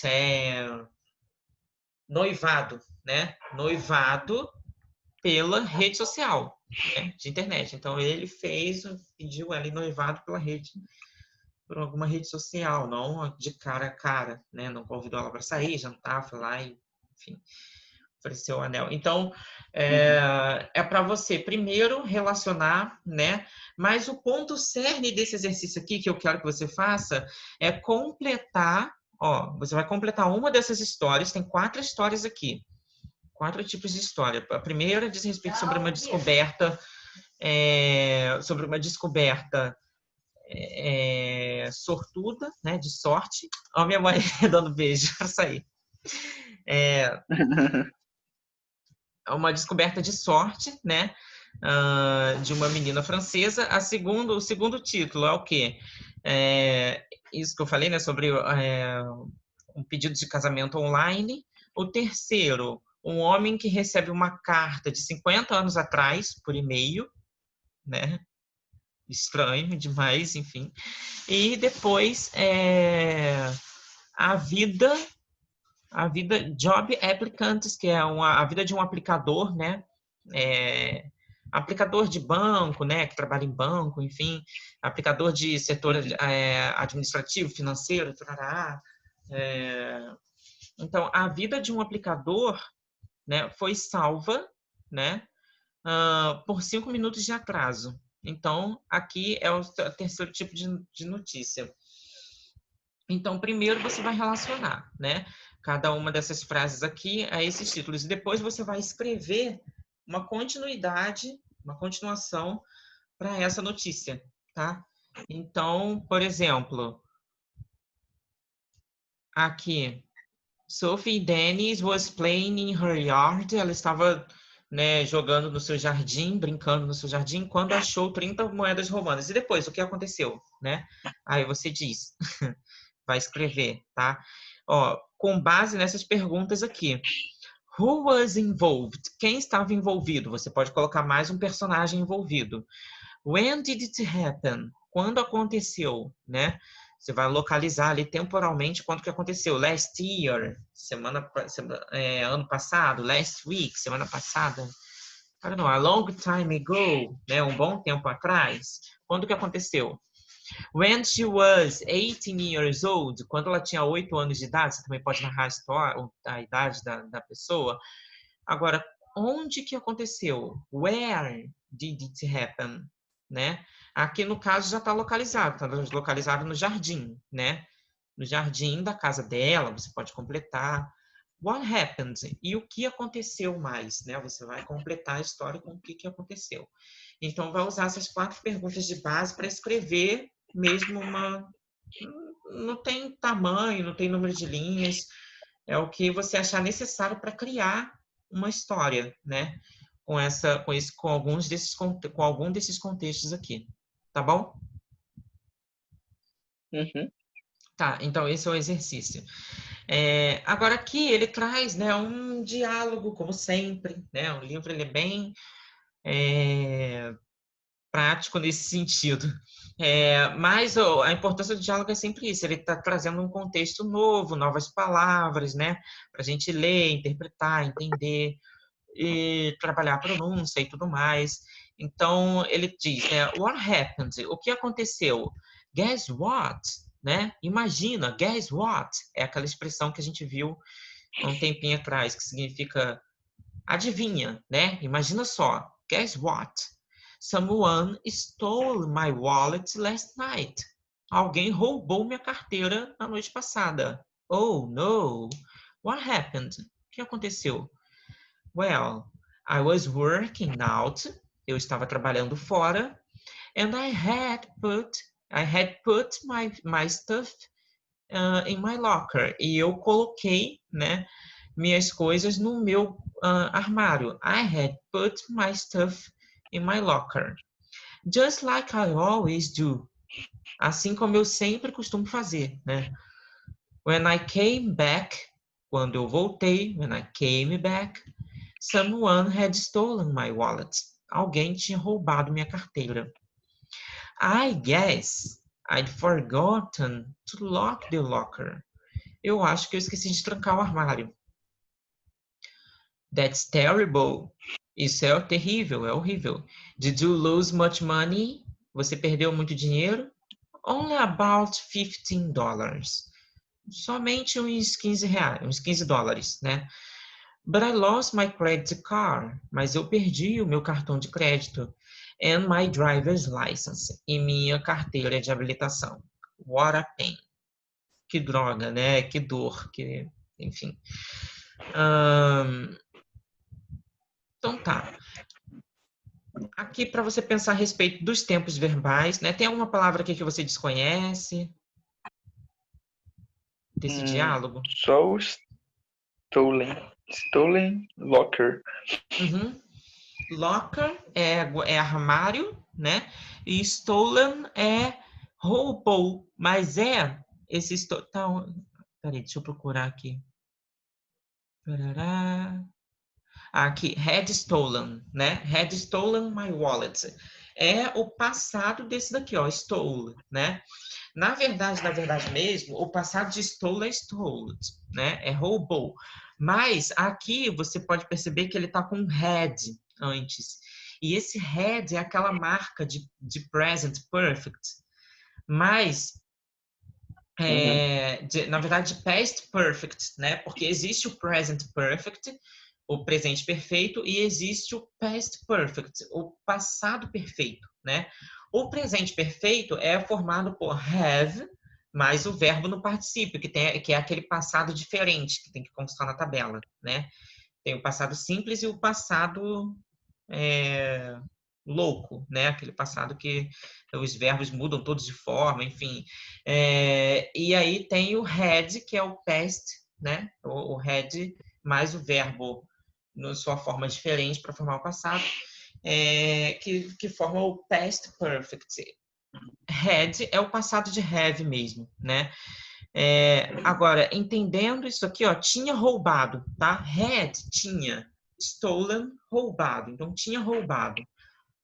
noivado, né? Noivado pela rede social, né? De internet. Então, ele pediu ela em noivado por alguma rede social, não de cara a cara, né? Não convidou ela para sair, jantar, foi lá e, enfim, ofereceu o anel. Então, é para você primeiro relacionar, né? Mas o ponto cerne desse exercício aqui, que eu quero que você faça, é completar. Você vai completar uma dessas histórias, tem 4 histórias aqui. 4 tipos de história. A primeira diz respeito sobre uma descoberta, sortuda, né, de sorte. Ó, minha mãe dando beijo para sair. É uma descoberta de sorte, né, de uma menina francesa. O segundo título é o quê? Isso que eu falei, né, sobre um pedido de casamento online. O terceiro, um homem que recebe uma carta de 50 anos atrás por e-mail, né? Estranho demais, enfim. E depois a vida job applicants, que é a vida de um aplicador, né? Aplicador de banco, né? Que trabalha em banco, enfim, aplicador de setor administrativo, financeiro, tarará. Então, a vida de um aplicador, né, foi salva, né, por 5 minutos de atraso. Então, aqui é o terceiro tipo de notícia. Então, primeiro você vai relacionar, né, cada uma dessas frases aqui a esses títulos. E depois você vai escrever uma continuação para essa notícia, tá? Então, por exemplo, aqui, Sophie Dennis was playing in her yard. Ela estava, né, jogando no seu jardim, brincando no seu jardim, quando achou 30 moedas romanas. E depois, o que aconteceu, né? Aí você diz, vai escrever, tá? Com base nessas perguntas aqui. Who was involved? Quem estava envolvido? Você pode colocar mais um personagem envolvido. When did it happen? Quando aconteceu, né? Você vai localizar ali temporalmente quando que aconteceu. Last year, ano passado. Last week, semana passada. I don't know, a long time ago, né? Um bom tempo atrás. Quando que aconteceu? When she was 18 years old, quando ela tinha 8 anos de idade. Você também pode narrar a idade da pessoa. Agora, onde que aconteceu? Where did it happen? Né? Aqui no caso já está localizado no jardim, né? No jardim da casa dela, você pode completar. what happened? E o que aconteceu mais, né? Você vai completar a história com o que aconteceu. Então, vai usar essas 4 perguntas de base para escrever mesmo uma... Não tem tamanho, não tem número de linhas, é o que você achar necessário para criar uma história, né? Com algum desses contextos aqui, tá bom? Uhum. Tá, então esse é o exercício. Agora aqui ele traz, né, um diálogo, como sempre, né? O livro ele é bem prático nesse sentido. Mas a importância do diálogo é sempre isso, ele está trazendo um contexto novo, novas palavras, né? Para a gente ler, interpretar, entender, e trabalhar a pronúncia e tudo mais. Então, ele diz, né, what happened? O que aconteceu? Guess what? Né? Imagina, guess what? É aquela expressão que a gente viu há um tempinho atrás, que significa adivinha, né? Imagina só, guess what? Someone stole my wallet last night. Alguém roubou minha carteira na noite passada. Oh, no. What happened? O que aconteceu? Well, I was working out. Eu estava trabalhando fora. And I had put my stuff in my locker. E eu coloquei, né, minhas coisas no meu armário. I had put my stuff in my locker. Just like I always do. Assim como eu sempre costumo fazer, né? When I came back, quando eu voltei, when I came back, someone had stolen my wallet. Alguém tinha roubado minha carteira. I guess I'd forgotten to lock the locker. Eu acho que eu esqueci de trancar o armário. That's terrible. Isso é terrível, é horrível. Did you lose much money? Você perdeu muito dinheiro? Only about $15. Somente uns 15 reais, uns 15 dólares, né? But I lost my credit card. Mas eu perdi o meu cartão de crédito. And my driver's license. E minha carteira de habilitação. What a pain. Que droga, né? Que dor. Enfim. Então tá. Aqui para você pensar a respeito dos tempos verbais, né? Tem alguma palavra aqui que você desconhece desse diálogo? Só o stolen. Stolen locker. Uhum. Locker é armário, né? E stolen é roubou, mas esse tá, peraí, deixa eu procurar aqui. Parará. Aqui, had stolen, né? Had stolen my wallet. É o passado desse daqui, ó, stole, né? Na verdade mesmo, o passado de stole é stole, né? É roubou. Mas aqui você pode perceber que ele tá com had antes. E esse had é aquela marca de present perfect. Mas na verdade, past perfect, né? Porque existe o present perfect, o presente perfeito, e existe o past perfect, o passado perfeito, né? O presente perfeito é formado por have mais o verbo no particípio, que é aquele passado diferente que tem que constar na tabela, né? Tem o passado simples e o passado louco, né? Aquele passado que os verbos mudam todos de forma, enfim. E aí tem o had, que é o past, né? O had mais o verbo na sua forma diferente para formar o passado, que forma o past perfect. Had é o passado de have mesmo, né? Agora, entendendo isso aqui, ó, tinha roubado, tá? Had, tinha. Stolen, roubado. Então, tinha roubado,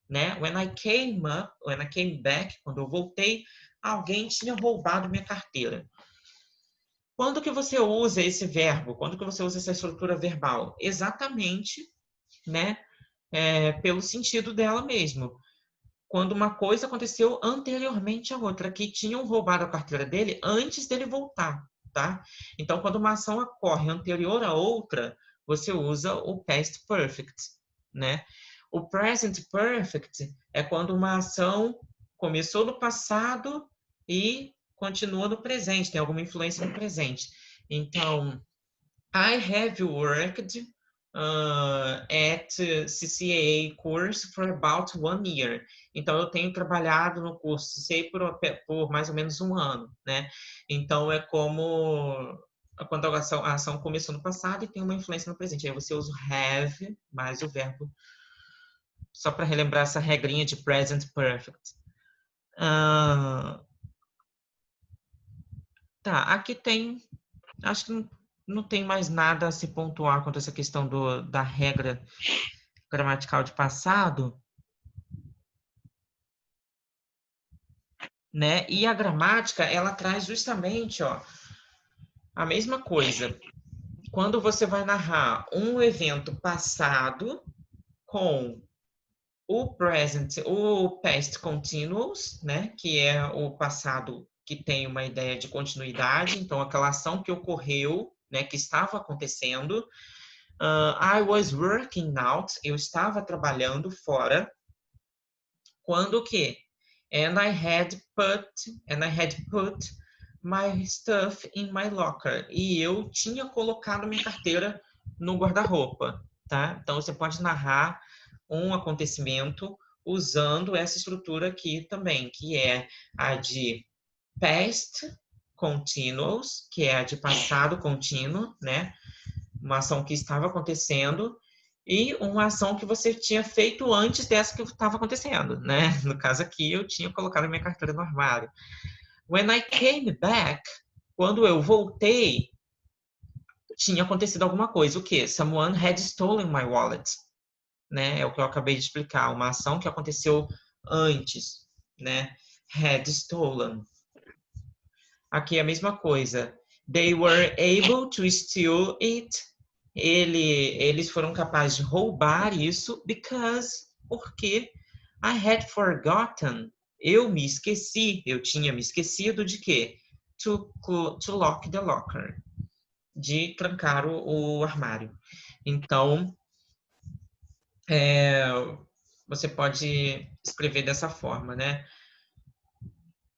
né? When I came back, quando eu voltei, alguém tinha roubado minha carteira. Quando que você usa esse verbo? Quando que você usa essa estrutura verbal? Exatamente, né? Pelo sentido dela mesmo. Quando uma coisa aconteceu anteriormente à outra, que tinham roubado a carteira dele antes dele voltar, tá? Então, quando uma ação ocorre anterior a outra, você usa o past perfect, né? O present perfect é quando uma ação começou no passado e continua no presente, tem alguma influência no presente. Então, I have worked at CCAA course for about 1 year. Então, eu tenho trabalhado no curso CCAA por mais ou menos 1 ano, né? Então, é como quando a ação começou no passado e tem uma influência no presente. Aí você usa o have mais o verbo, só para relembrar essa regrinha de present perfect. Tá, aqui tem, acho que não tem mais nada a se pontuar quanto a essa questão da regra gramatical de passado, né? E a gramática, ela traz justamente, ó, a mesma coisa. Quando você vai narrar um evento passado com o present, o past continuous, né? Que é o passado que tem uma ideia de continuidade. Então, aquela ação que ocorreu, né? Que estava acontecendo. I was working out. Eu estava trabalhando fora. Quando o quê? And I had put my stuff in my locker. E eu tinha colocado minha carteira no guarda-roupa, tá? Então você pode narrar um acontecimento usando essa estrutura aqui também, que é a de past continuous, que é a de passado contínuo, né? Uma ação que estava acontecendo e uma ação que você tinha feito antes dessa que estava acontecendo, né? No caso aqui, eu tinha colocado minha carteira no armário. When I came back, quando eu voltei, tinha acontecido alguma coisa. O quê? Someone had stolen my wallet. Né? É o que eu acabei de explicar. Uma ação que aconteceu antes, né? Had stolen. Aqui é a mesma coisa. They were able to steal it. Eles foram capazes de roubar isso porque I had forgotten. Eu me esqueci. Eu tinha me esquecido de quê? To lock the locker. De trancar o armário. Então, você pode escrever dessa forma, né?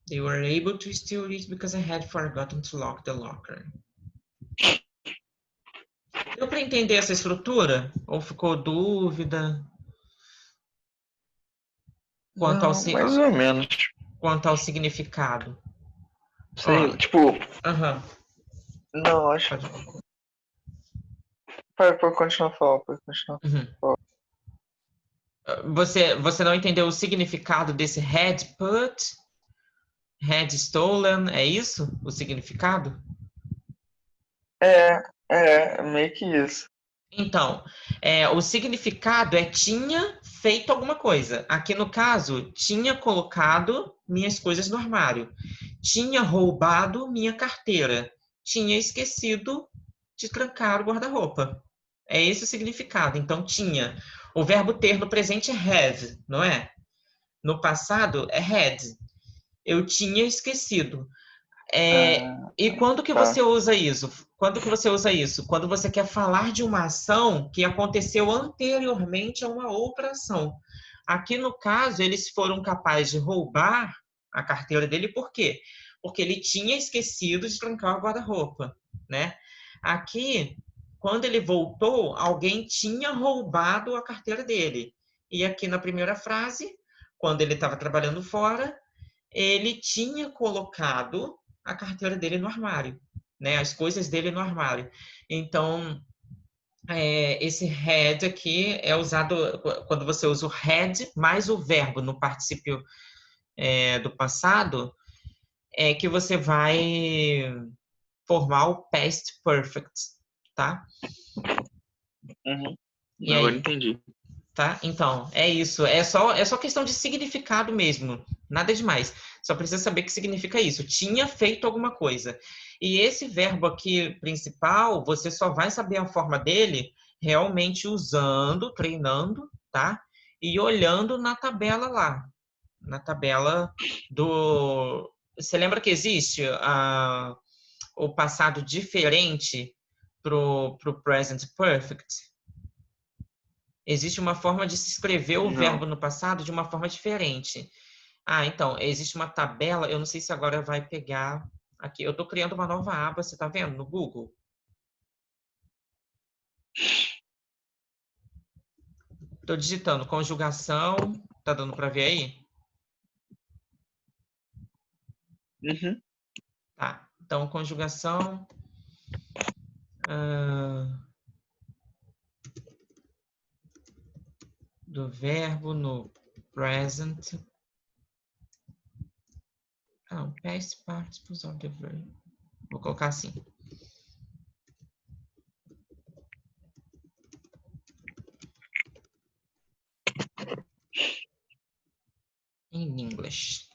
They were able to steal it because I had forgotten to lock the locker. Deu para entender essa estrutura? Ou ficou dúvida? Quanto ao, Não, mais ou menos. Quanto ao significado? Sei, Ó, tipo, não, acho. pode. Pode continuar falando, pode continuar Uhum. falando. Você não entendeu o significado desse had put, had stolen? É isso? O significado? Meio que isso. Então, o significado é tinha feito alguma coisa. Aqui no caso, tinha colocado minhas coisas no armário. Tinha roubado minha carteira. Tinha esquecido de trancar o guarda-roupa. É esse o significado. Então, tinha. O verbo ter no presente é have, não é? No passado é had. Eu tinha esquecido. E quando que Tá. você usa isso? Quando que você usa isso? Quando você quer falar de uma ação que aconteceu anteriormente a uma outra ação. Aqui no caso, eles foram capazes de roubar a carteira dele, por quê? Porque ele tinha esquecido de trancar o guarda-roupa, né? Aqui, quando ele voltou, alguém tinha roubado a carteira dele. E aqui na primeira frase, quando ele estava trabalhando fora, ele tinha colocado a carteira dele no armário, né? As coisas dele no armário. Então, esse had aqui é usado quando você usa o had mais o verbo no particípio do passado, é que você vai formar o past perfect, tá? Uhum. E Agora aí? entendi. Tá? Então, é isso. É só questão de significado mesmo. Nada demais. Só precisa saber que significa isso. Tinha feito alguma coisa. E esse verbo aqui principal, você só vai saber a forma dele realmente usando, treinando, tá? E olhando na tabela lá. Na tabela do. Você lembra que existe o passado diferente pro present perfect? Existe uma forma de se escrever o Não. verbo no passado de uma forma diferente. Então, existe uma tabela, eu não sei se agora vai pegar aqui. Eu estou criando uma nova aba, você está vendo, no Google? Tô digitando conjugação. Tá dando para ver aí? Uhum. Tá. Então, conjugação. Do verbo no present. Past participles of the verb. Vou colocar assim. In English.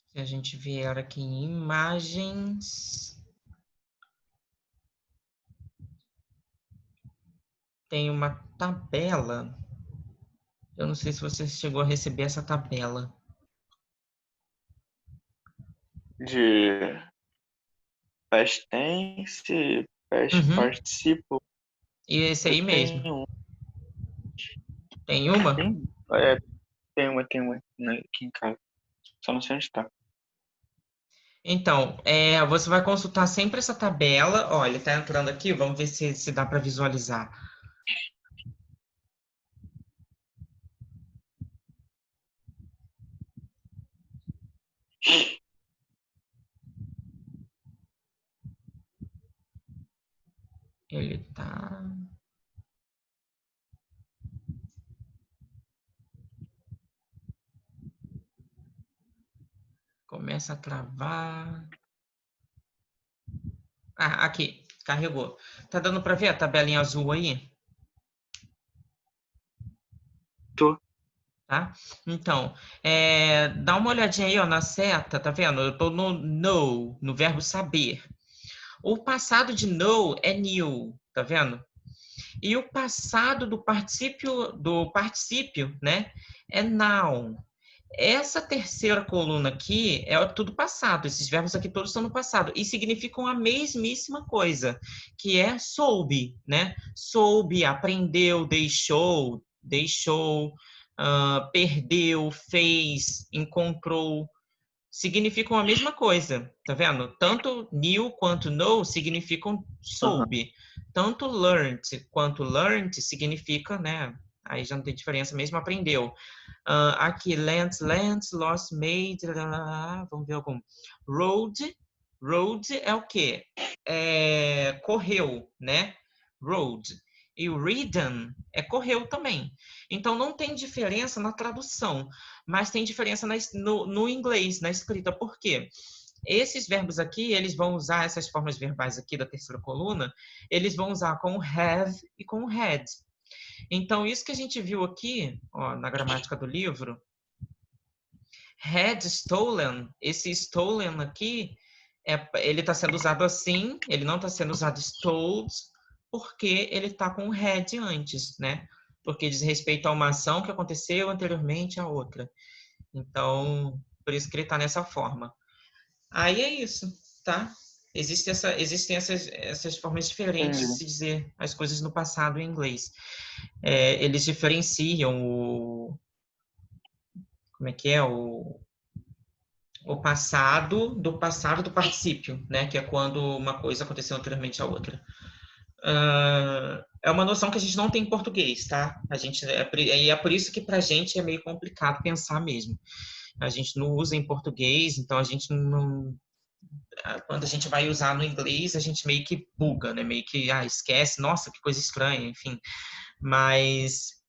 Se a gente vier aqui em imagens, tem uma tabela. Eu não sei se você chegou a receber essa tabela. De past tense, past participle. E esse aí mesmo. Tem um. Tem uma? Tem uma aqui em casa. Só não sei onde tá. Então, você vai consultar sempre essa tabela. Olha, está entrando aqui, vamos ver se dá para visualizar. Ele tá... Começa a travar. Ah, aqui, carregou. Tá dando para ver a tabelinha azul aí? Tô. Tá? Então, dá uma olhadinha aí, ó, na seta, tá vendo? Eu tô no know, no verbo saber. O passado de know é knew, tá vendo? E o passado do particípio, né, é noun. Essa terceira coluna aqui é tudo passado. Esses verbos aqui todos são no passado e significam a mesmíssima coisa, que é soube, né? Soube, aprendeu, deixou, perdeu, fez, encontrou. Significam a mesma coisa, tá vendo? Tanto knew quanto know significam soube. Tanto learned quanto learned significa, né? Aí já não tem diferença, mesmo aprendeu. Aqui, lent, lost, made, vamos ver algum. Road é o quê? Correu, né? Road. E o ridden correu também. Então, não tem diferença na tradução, mas tem diferença no inglês, na escrita. Por quê? Esses verbos aqui, eles vão usar essas formas verbais aqui da terceira coluna, eles vão usar com o have e com o had. Então, isso que a gente viu aqui, ó, na gramática do livro, had stolen, esse stolen aqui, ele está sendo usado assim, ele não está sendo usado stole, porque ele está com o had antes, né? Porque diz respeito a uma ação que aconteceu anteriormente à outra. Então, por isso que ele está nessa forma. Aí é isso, tá? Existem essas formas diferentes de se dizer as coisas no passado em inglês. Eles diferenciam como é que é? O passado do particípio, né? Que é quando uma coisa aconteceu anteriormente à outra. É uma noção que a gente não tem em português, tá? É por isso que pra gente é meio complicado pensar mesmo. A gente não usa em português, então a gente não... Quando a gente vai usar no inglês, a gente meio que buga, né? Meio que, esquece, nossa, que coisa estranha, enfim. Mas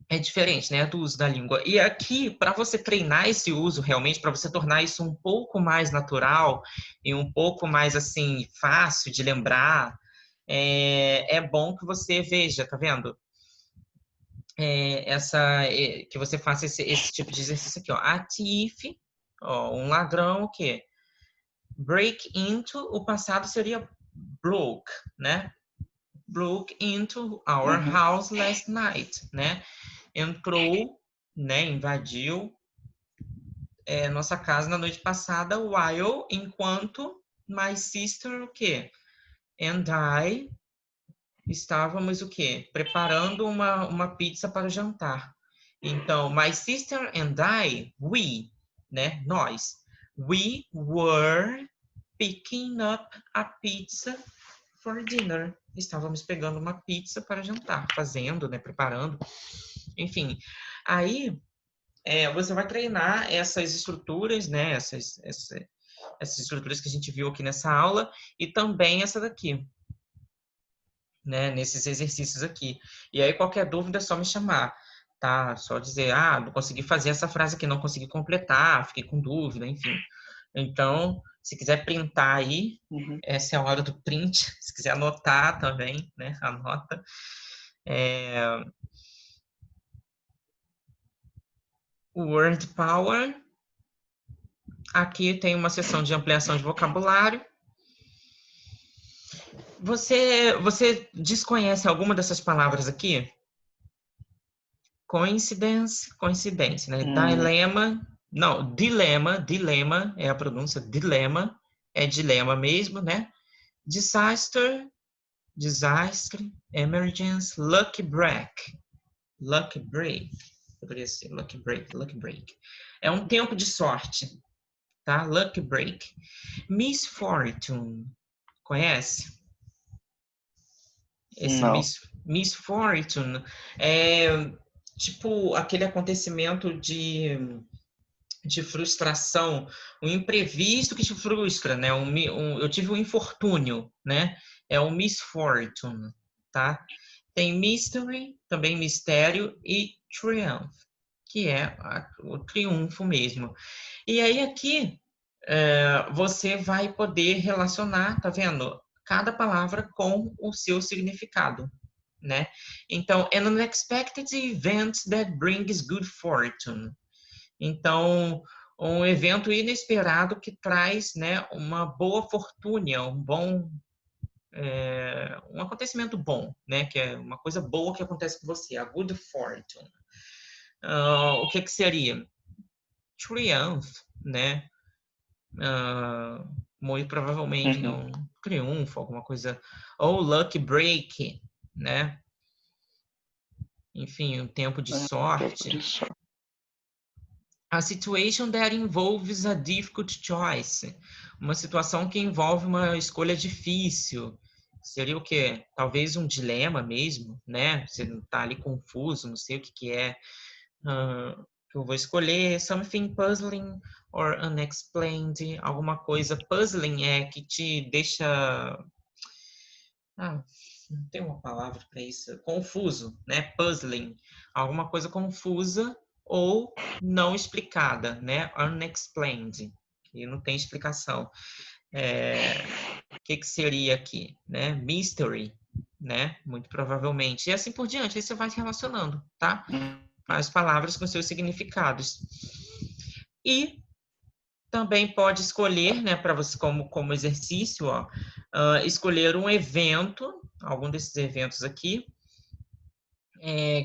é diferente, né, do uso da língua. E aqui, para você treinar esse uso realmente, para você tornar isso um pouco mais natural e um pouco mais, assim, fácil de lembrar, é bom que você veja, tá vendo? Que você faça esse tipo de exercício aqui, ó. A thief, ó, um ladrão, o quê? Break into, o passado seria broke, né? Broke into our house last night, né? Entrou, né? Invadiu nossa casa na noite passada, while, enquanto my sister, o quê? And I estávamos, o quê? Preparando uma pizza para o jantar. Então, my sister and I, we, né? Nós. We were picking up a pizza for dinner. Estávamos pegando uma pizza para jantar, fazendo, né, preparando. Enfim, aí você vai treinar essas estruturas, né, essas estruturas que a gente viu aqui nessa aula e também essa daqui, né, nesses exercícios aqui. E aí qualquer dúvida é só me chamar, tá? Só dizer, não consegui fazer essa frase aqui, não consegui completar, fiquei com dúvida, enfim. Então, se quiser printar aí, essa é a hora do print. Se quiser anotar também, né, anota. Word Power. Aqui tem uma seção de ampliação de vocabulário. Você desconhece alguma dessas palavras aqui? Coincidence, coincidência, né? Dilema, não, dilema é a pronúncia, dilema, é dilema mesmo, né? Disaster, desastre, emergence, lucky break, poderia ser lucky break. É um tempo de sorte, tá? Lucky break. Misfortune, conhece? Esse misfortune é tipo aquele acontecimento de frustração, um imprevisto que te frustra, né? Eu tive um infortúnio, né? É um misfortune, tá? Tem mystery, também mistério, e triumph, que é o triunfo mesmo. E aí aqui você vai poder relacionar, tá vendo? Cada palavra com o seu significado, né? Então, an unexpected event that brings good fortune. Então, um evento inesperado que traz, né, uma boa fortuna, um acontecimento bom, né, que é uma coisa boa que acontece com você, a good fortune. O que seria? Triumph, né? Muito provavelmente um triunfo, alguma coisa, ou lucky break, né? Enfim, um tempo de sorte. A situation that involves a difficult choice, uma situação que envolve uma escolha difícil. Seria o quê? Talvez um dilema mesmo, né? Você não está ali confuso, não sei o que é. Que eu vou escolher something puzzling or unexplained, alguma coisa puzzling que te deixa não tem uma palavra para isso, confuso, né? Puzzling, alguma coisa confusa ou não explicada, né? Unexplained, que não tem explicação. O que seria aqui, né? Mystery, né? Muito provavelmente. E assim por diante, aí você vai se relacionando, tá? As palavras com seus significados. E também pode escolher, né, para você como exercício, escolher um evento, algum desses eventos aqui,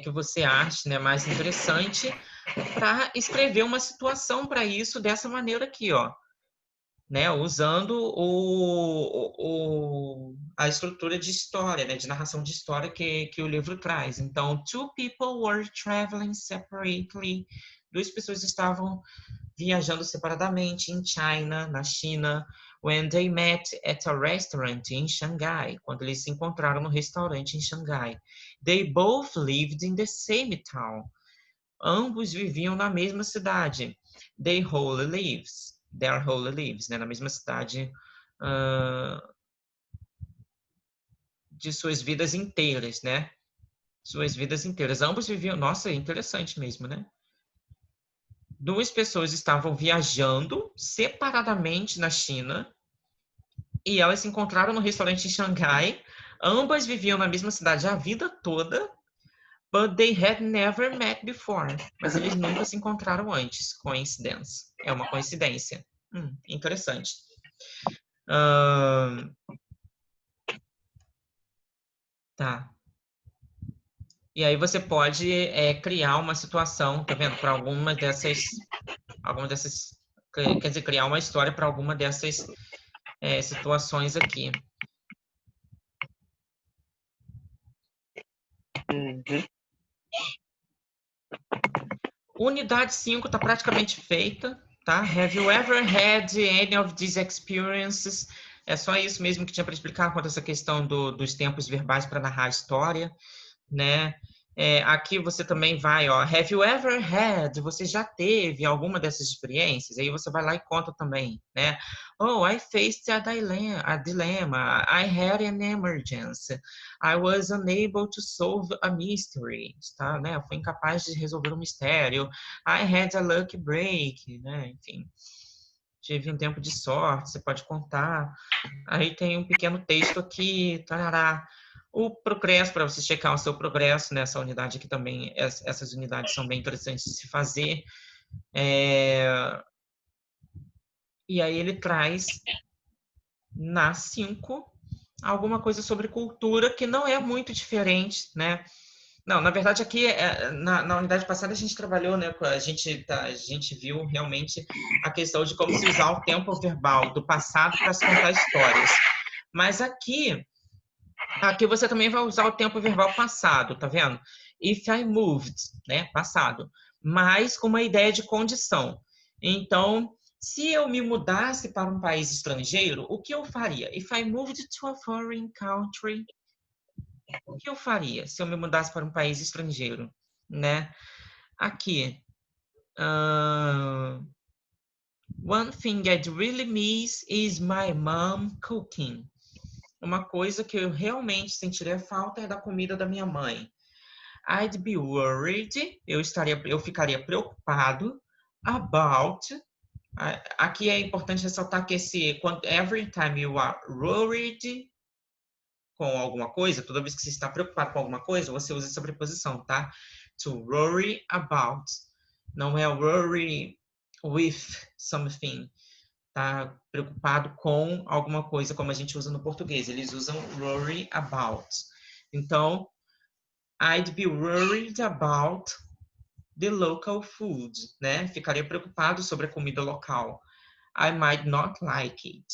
que você ache, né, mais interessante, para escrever uma situação para isso dessa maneira aqui, né, usando a estrutura de história, né, de narração de história que o livro traz. Então, two people were traveling separately. Duas pessoas estavam viajando separadamente em China, na China, when they met at a restaurant in Shanghai, quando eles se encontraram no restaurante em Xangai. They both lived in the same town. Ambos viviam na mesma cidade. Their whole lives, né, na mesma cidade de suas vidas inteiras, né? Suas vidas inteiras. Ambos viviam... Nossa, é interessante mesmo, né? Duas pessoas estavam viajando separadamente na China e elas se encontraram no restaurante em Xangai. Ambas viviam na mesma cidade a vida toda, but they had never met before. Mas eles nunca se encontraram antes. Coincidence. É uma coincidência. Interessante. Tá. E aí você pode criar uma situação, tá vendo? Para alguma dessas, quer dizer, criar uma história para alguma dessas situações aqui. Unidade 5 está praticamente feita, tá? Have you ever had any of these experiences? É só isso mesmo que tinha para explicar quanto a essa questão dos tempos verbais para narrar a história, né? Aqui você também vai, ó, have you ever had? Você já teve alguma dessas experiências? Aí você vai lá e conta também, né? Oh, I faced a dilemma. I had an emergency. I was unable to solve a mystery, tá? Né? Eu fui incapaz de resolver um mistério. I had a lucky break, né? Enfim, tive um tempo de sorte, você pode contar. Aí tem um pequeno texto aqui, tarará. O progresso, para você checar o seu progresso nessa unidade aqui também, essas unidades são bem interessantes de se fazer. E aí ele traz, na 5, alguma coisa sobre cultura que não é muito diferente, né? Não, na verdade aqui, na unidade passada a gente trabalhou, né? A gente viu realmente a questão de como se usar o tempo verbal do passado para se contar histórias. Mas aqui você também vai usar o tempo verbal passado, tá vendo? If I moved, né? Passado. Mas com uma ideia de condição. Então, se eu me mudasse para um país estrangeiro, o que eu faria? If I moved to a foreign country, o que eu faria se eu me mudasse para um país estrangeiro, né? Aqui, one thing I'd really miss is my mom cooking. Uma coisa que eu realmente sentiria falta é da comida da minha mãe. I'd be worried, eu ficaria preocupado about. Aqui é importante ressaltar que every time you are worried com alguma coisa, toda vez que você está preocupado com alguma coisa, você usa essa preposição, tá? To worry about. Não é worry with something. Tá preocupado com alguma coisa, como a gente usa no português. Eles usam worry about. Então, I'd be worried about the local food, né? Ficaria preocupado sobre a comida local. I might not like it.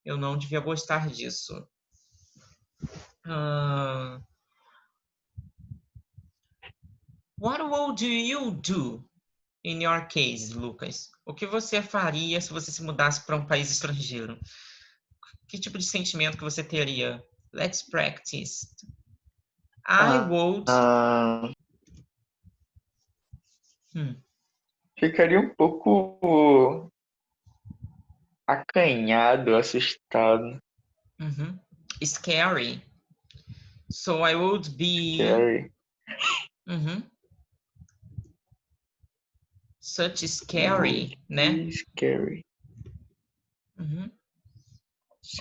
Eu não devia gostar disso. What would you do in your case, Lucas? O que você faria se você se mudasse para um país estrangeiro? Que tipo de sentimento que você teria? Let's practice. I would. Ficaria um pouco acanhado, assustado. Scary. So I would be. Scary. Such scary, né? Scary.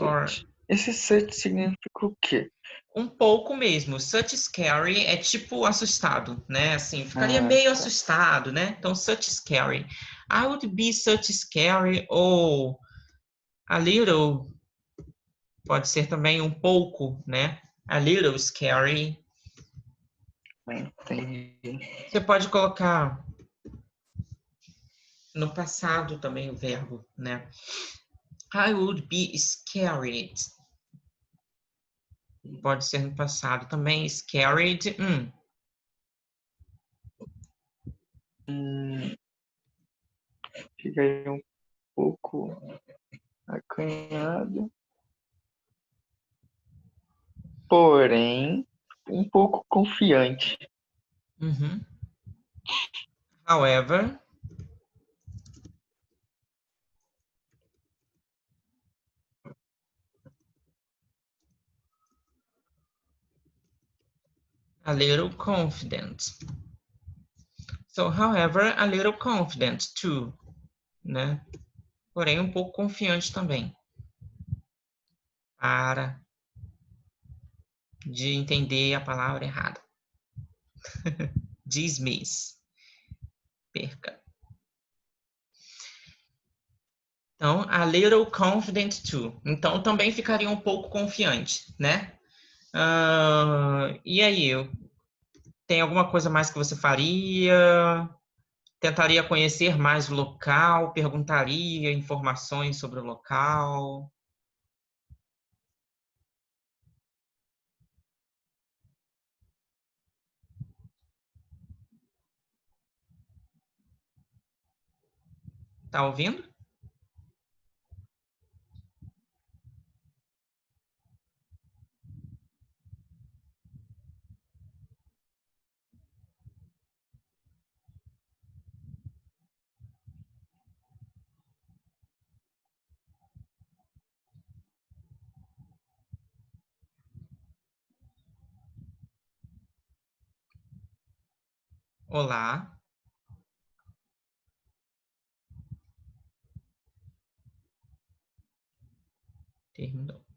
Or... Esse such significa o quê? Um pouco mesmo. Such scary é tipo assustado, né? Assim, ficaria meio assustado, né? Então, such scary. I would be such scary ou a little. Pode ser também um pouco, né? A little scary. Entendi. Você pode colocar no passado também o verbo, né? I would be scared. Pode ser no passado também. Scared. Ficaria um pouco acanhado. Porém, um pouco confiante. However. A little confident. So, however, a little confident too, né? Porém, um pouco confiante também. Para de entender a palavra errada. Dismiss. Perca. Então, a little confident too. Então, também ficaria um pouco confiante, né? E aí, tem alguma coisa mais que você faria? Tentaria conhecer mais o local? Perguntaria informações sobre o local? Tá ouvindo? Olá. Terminou.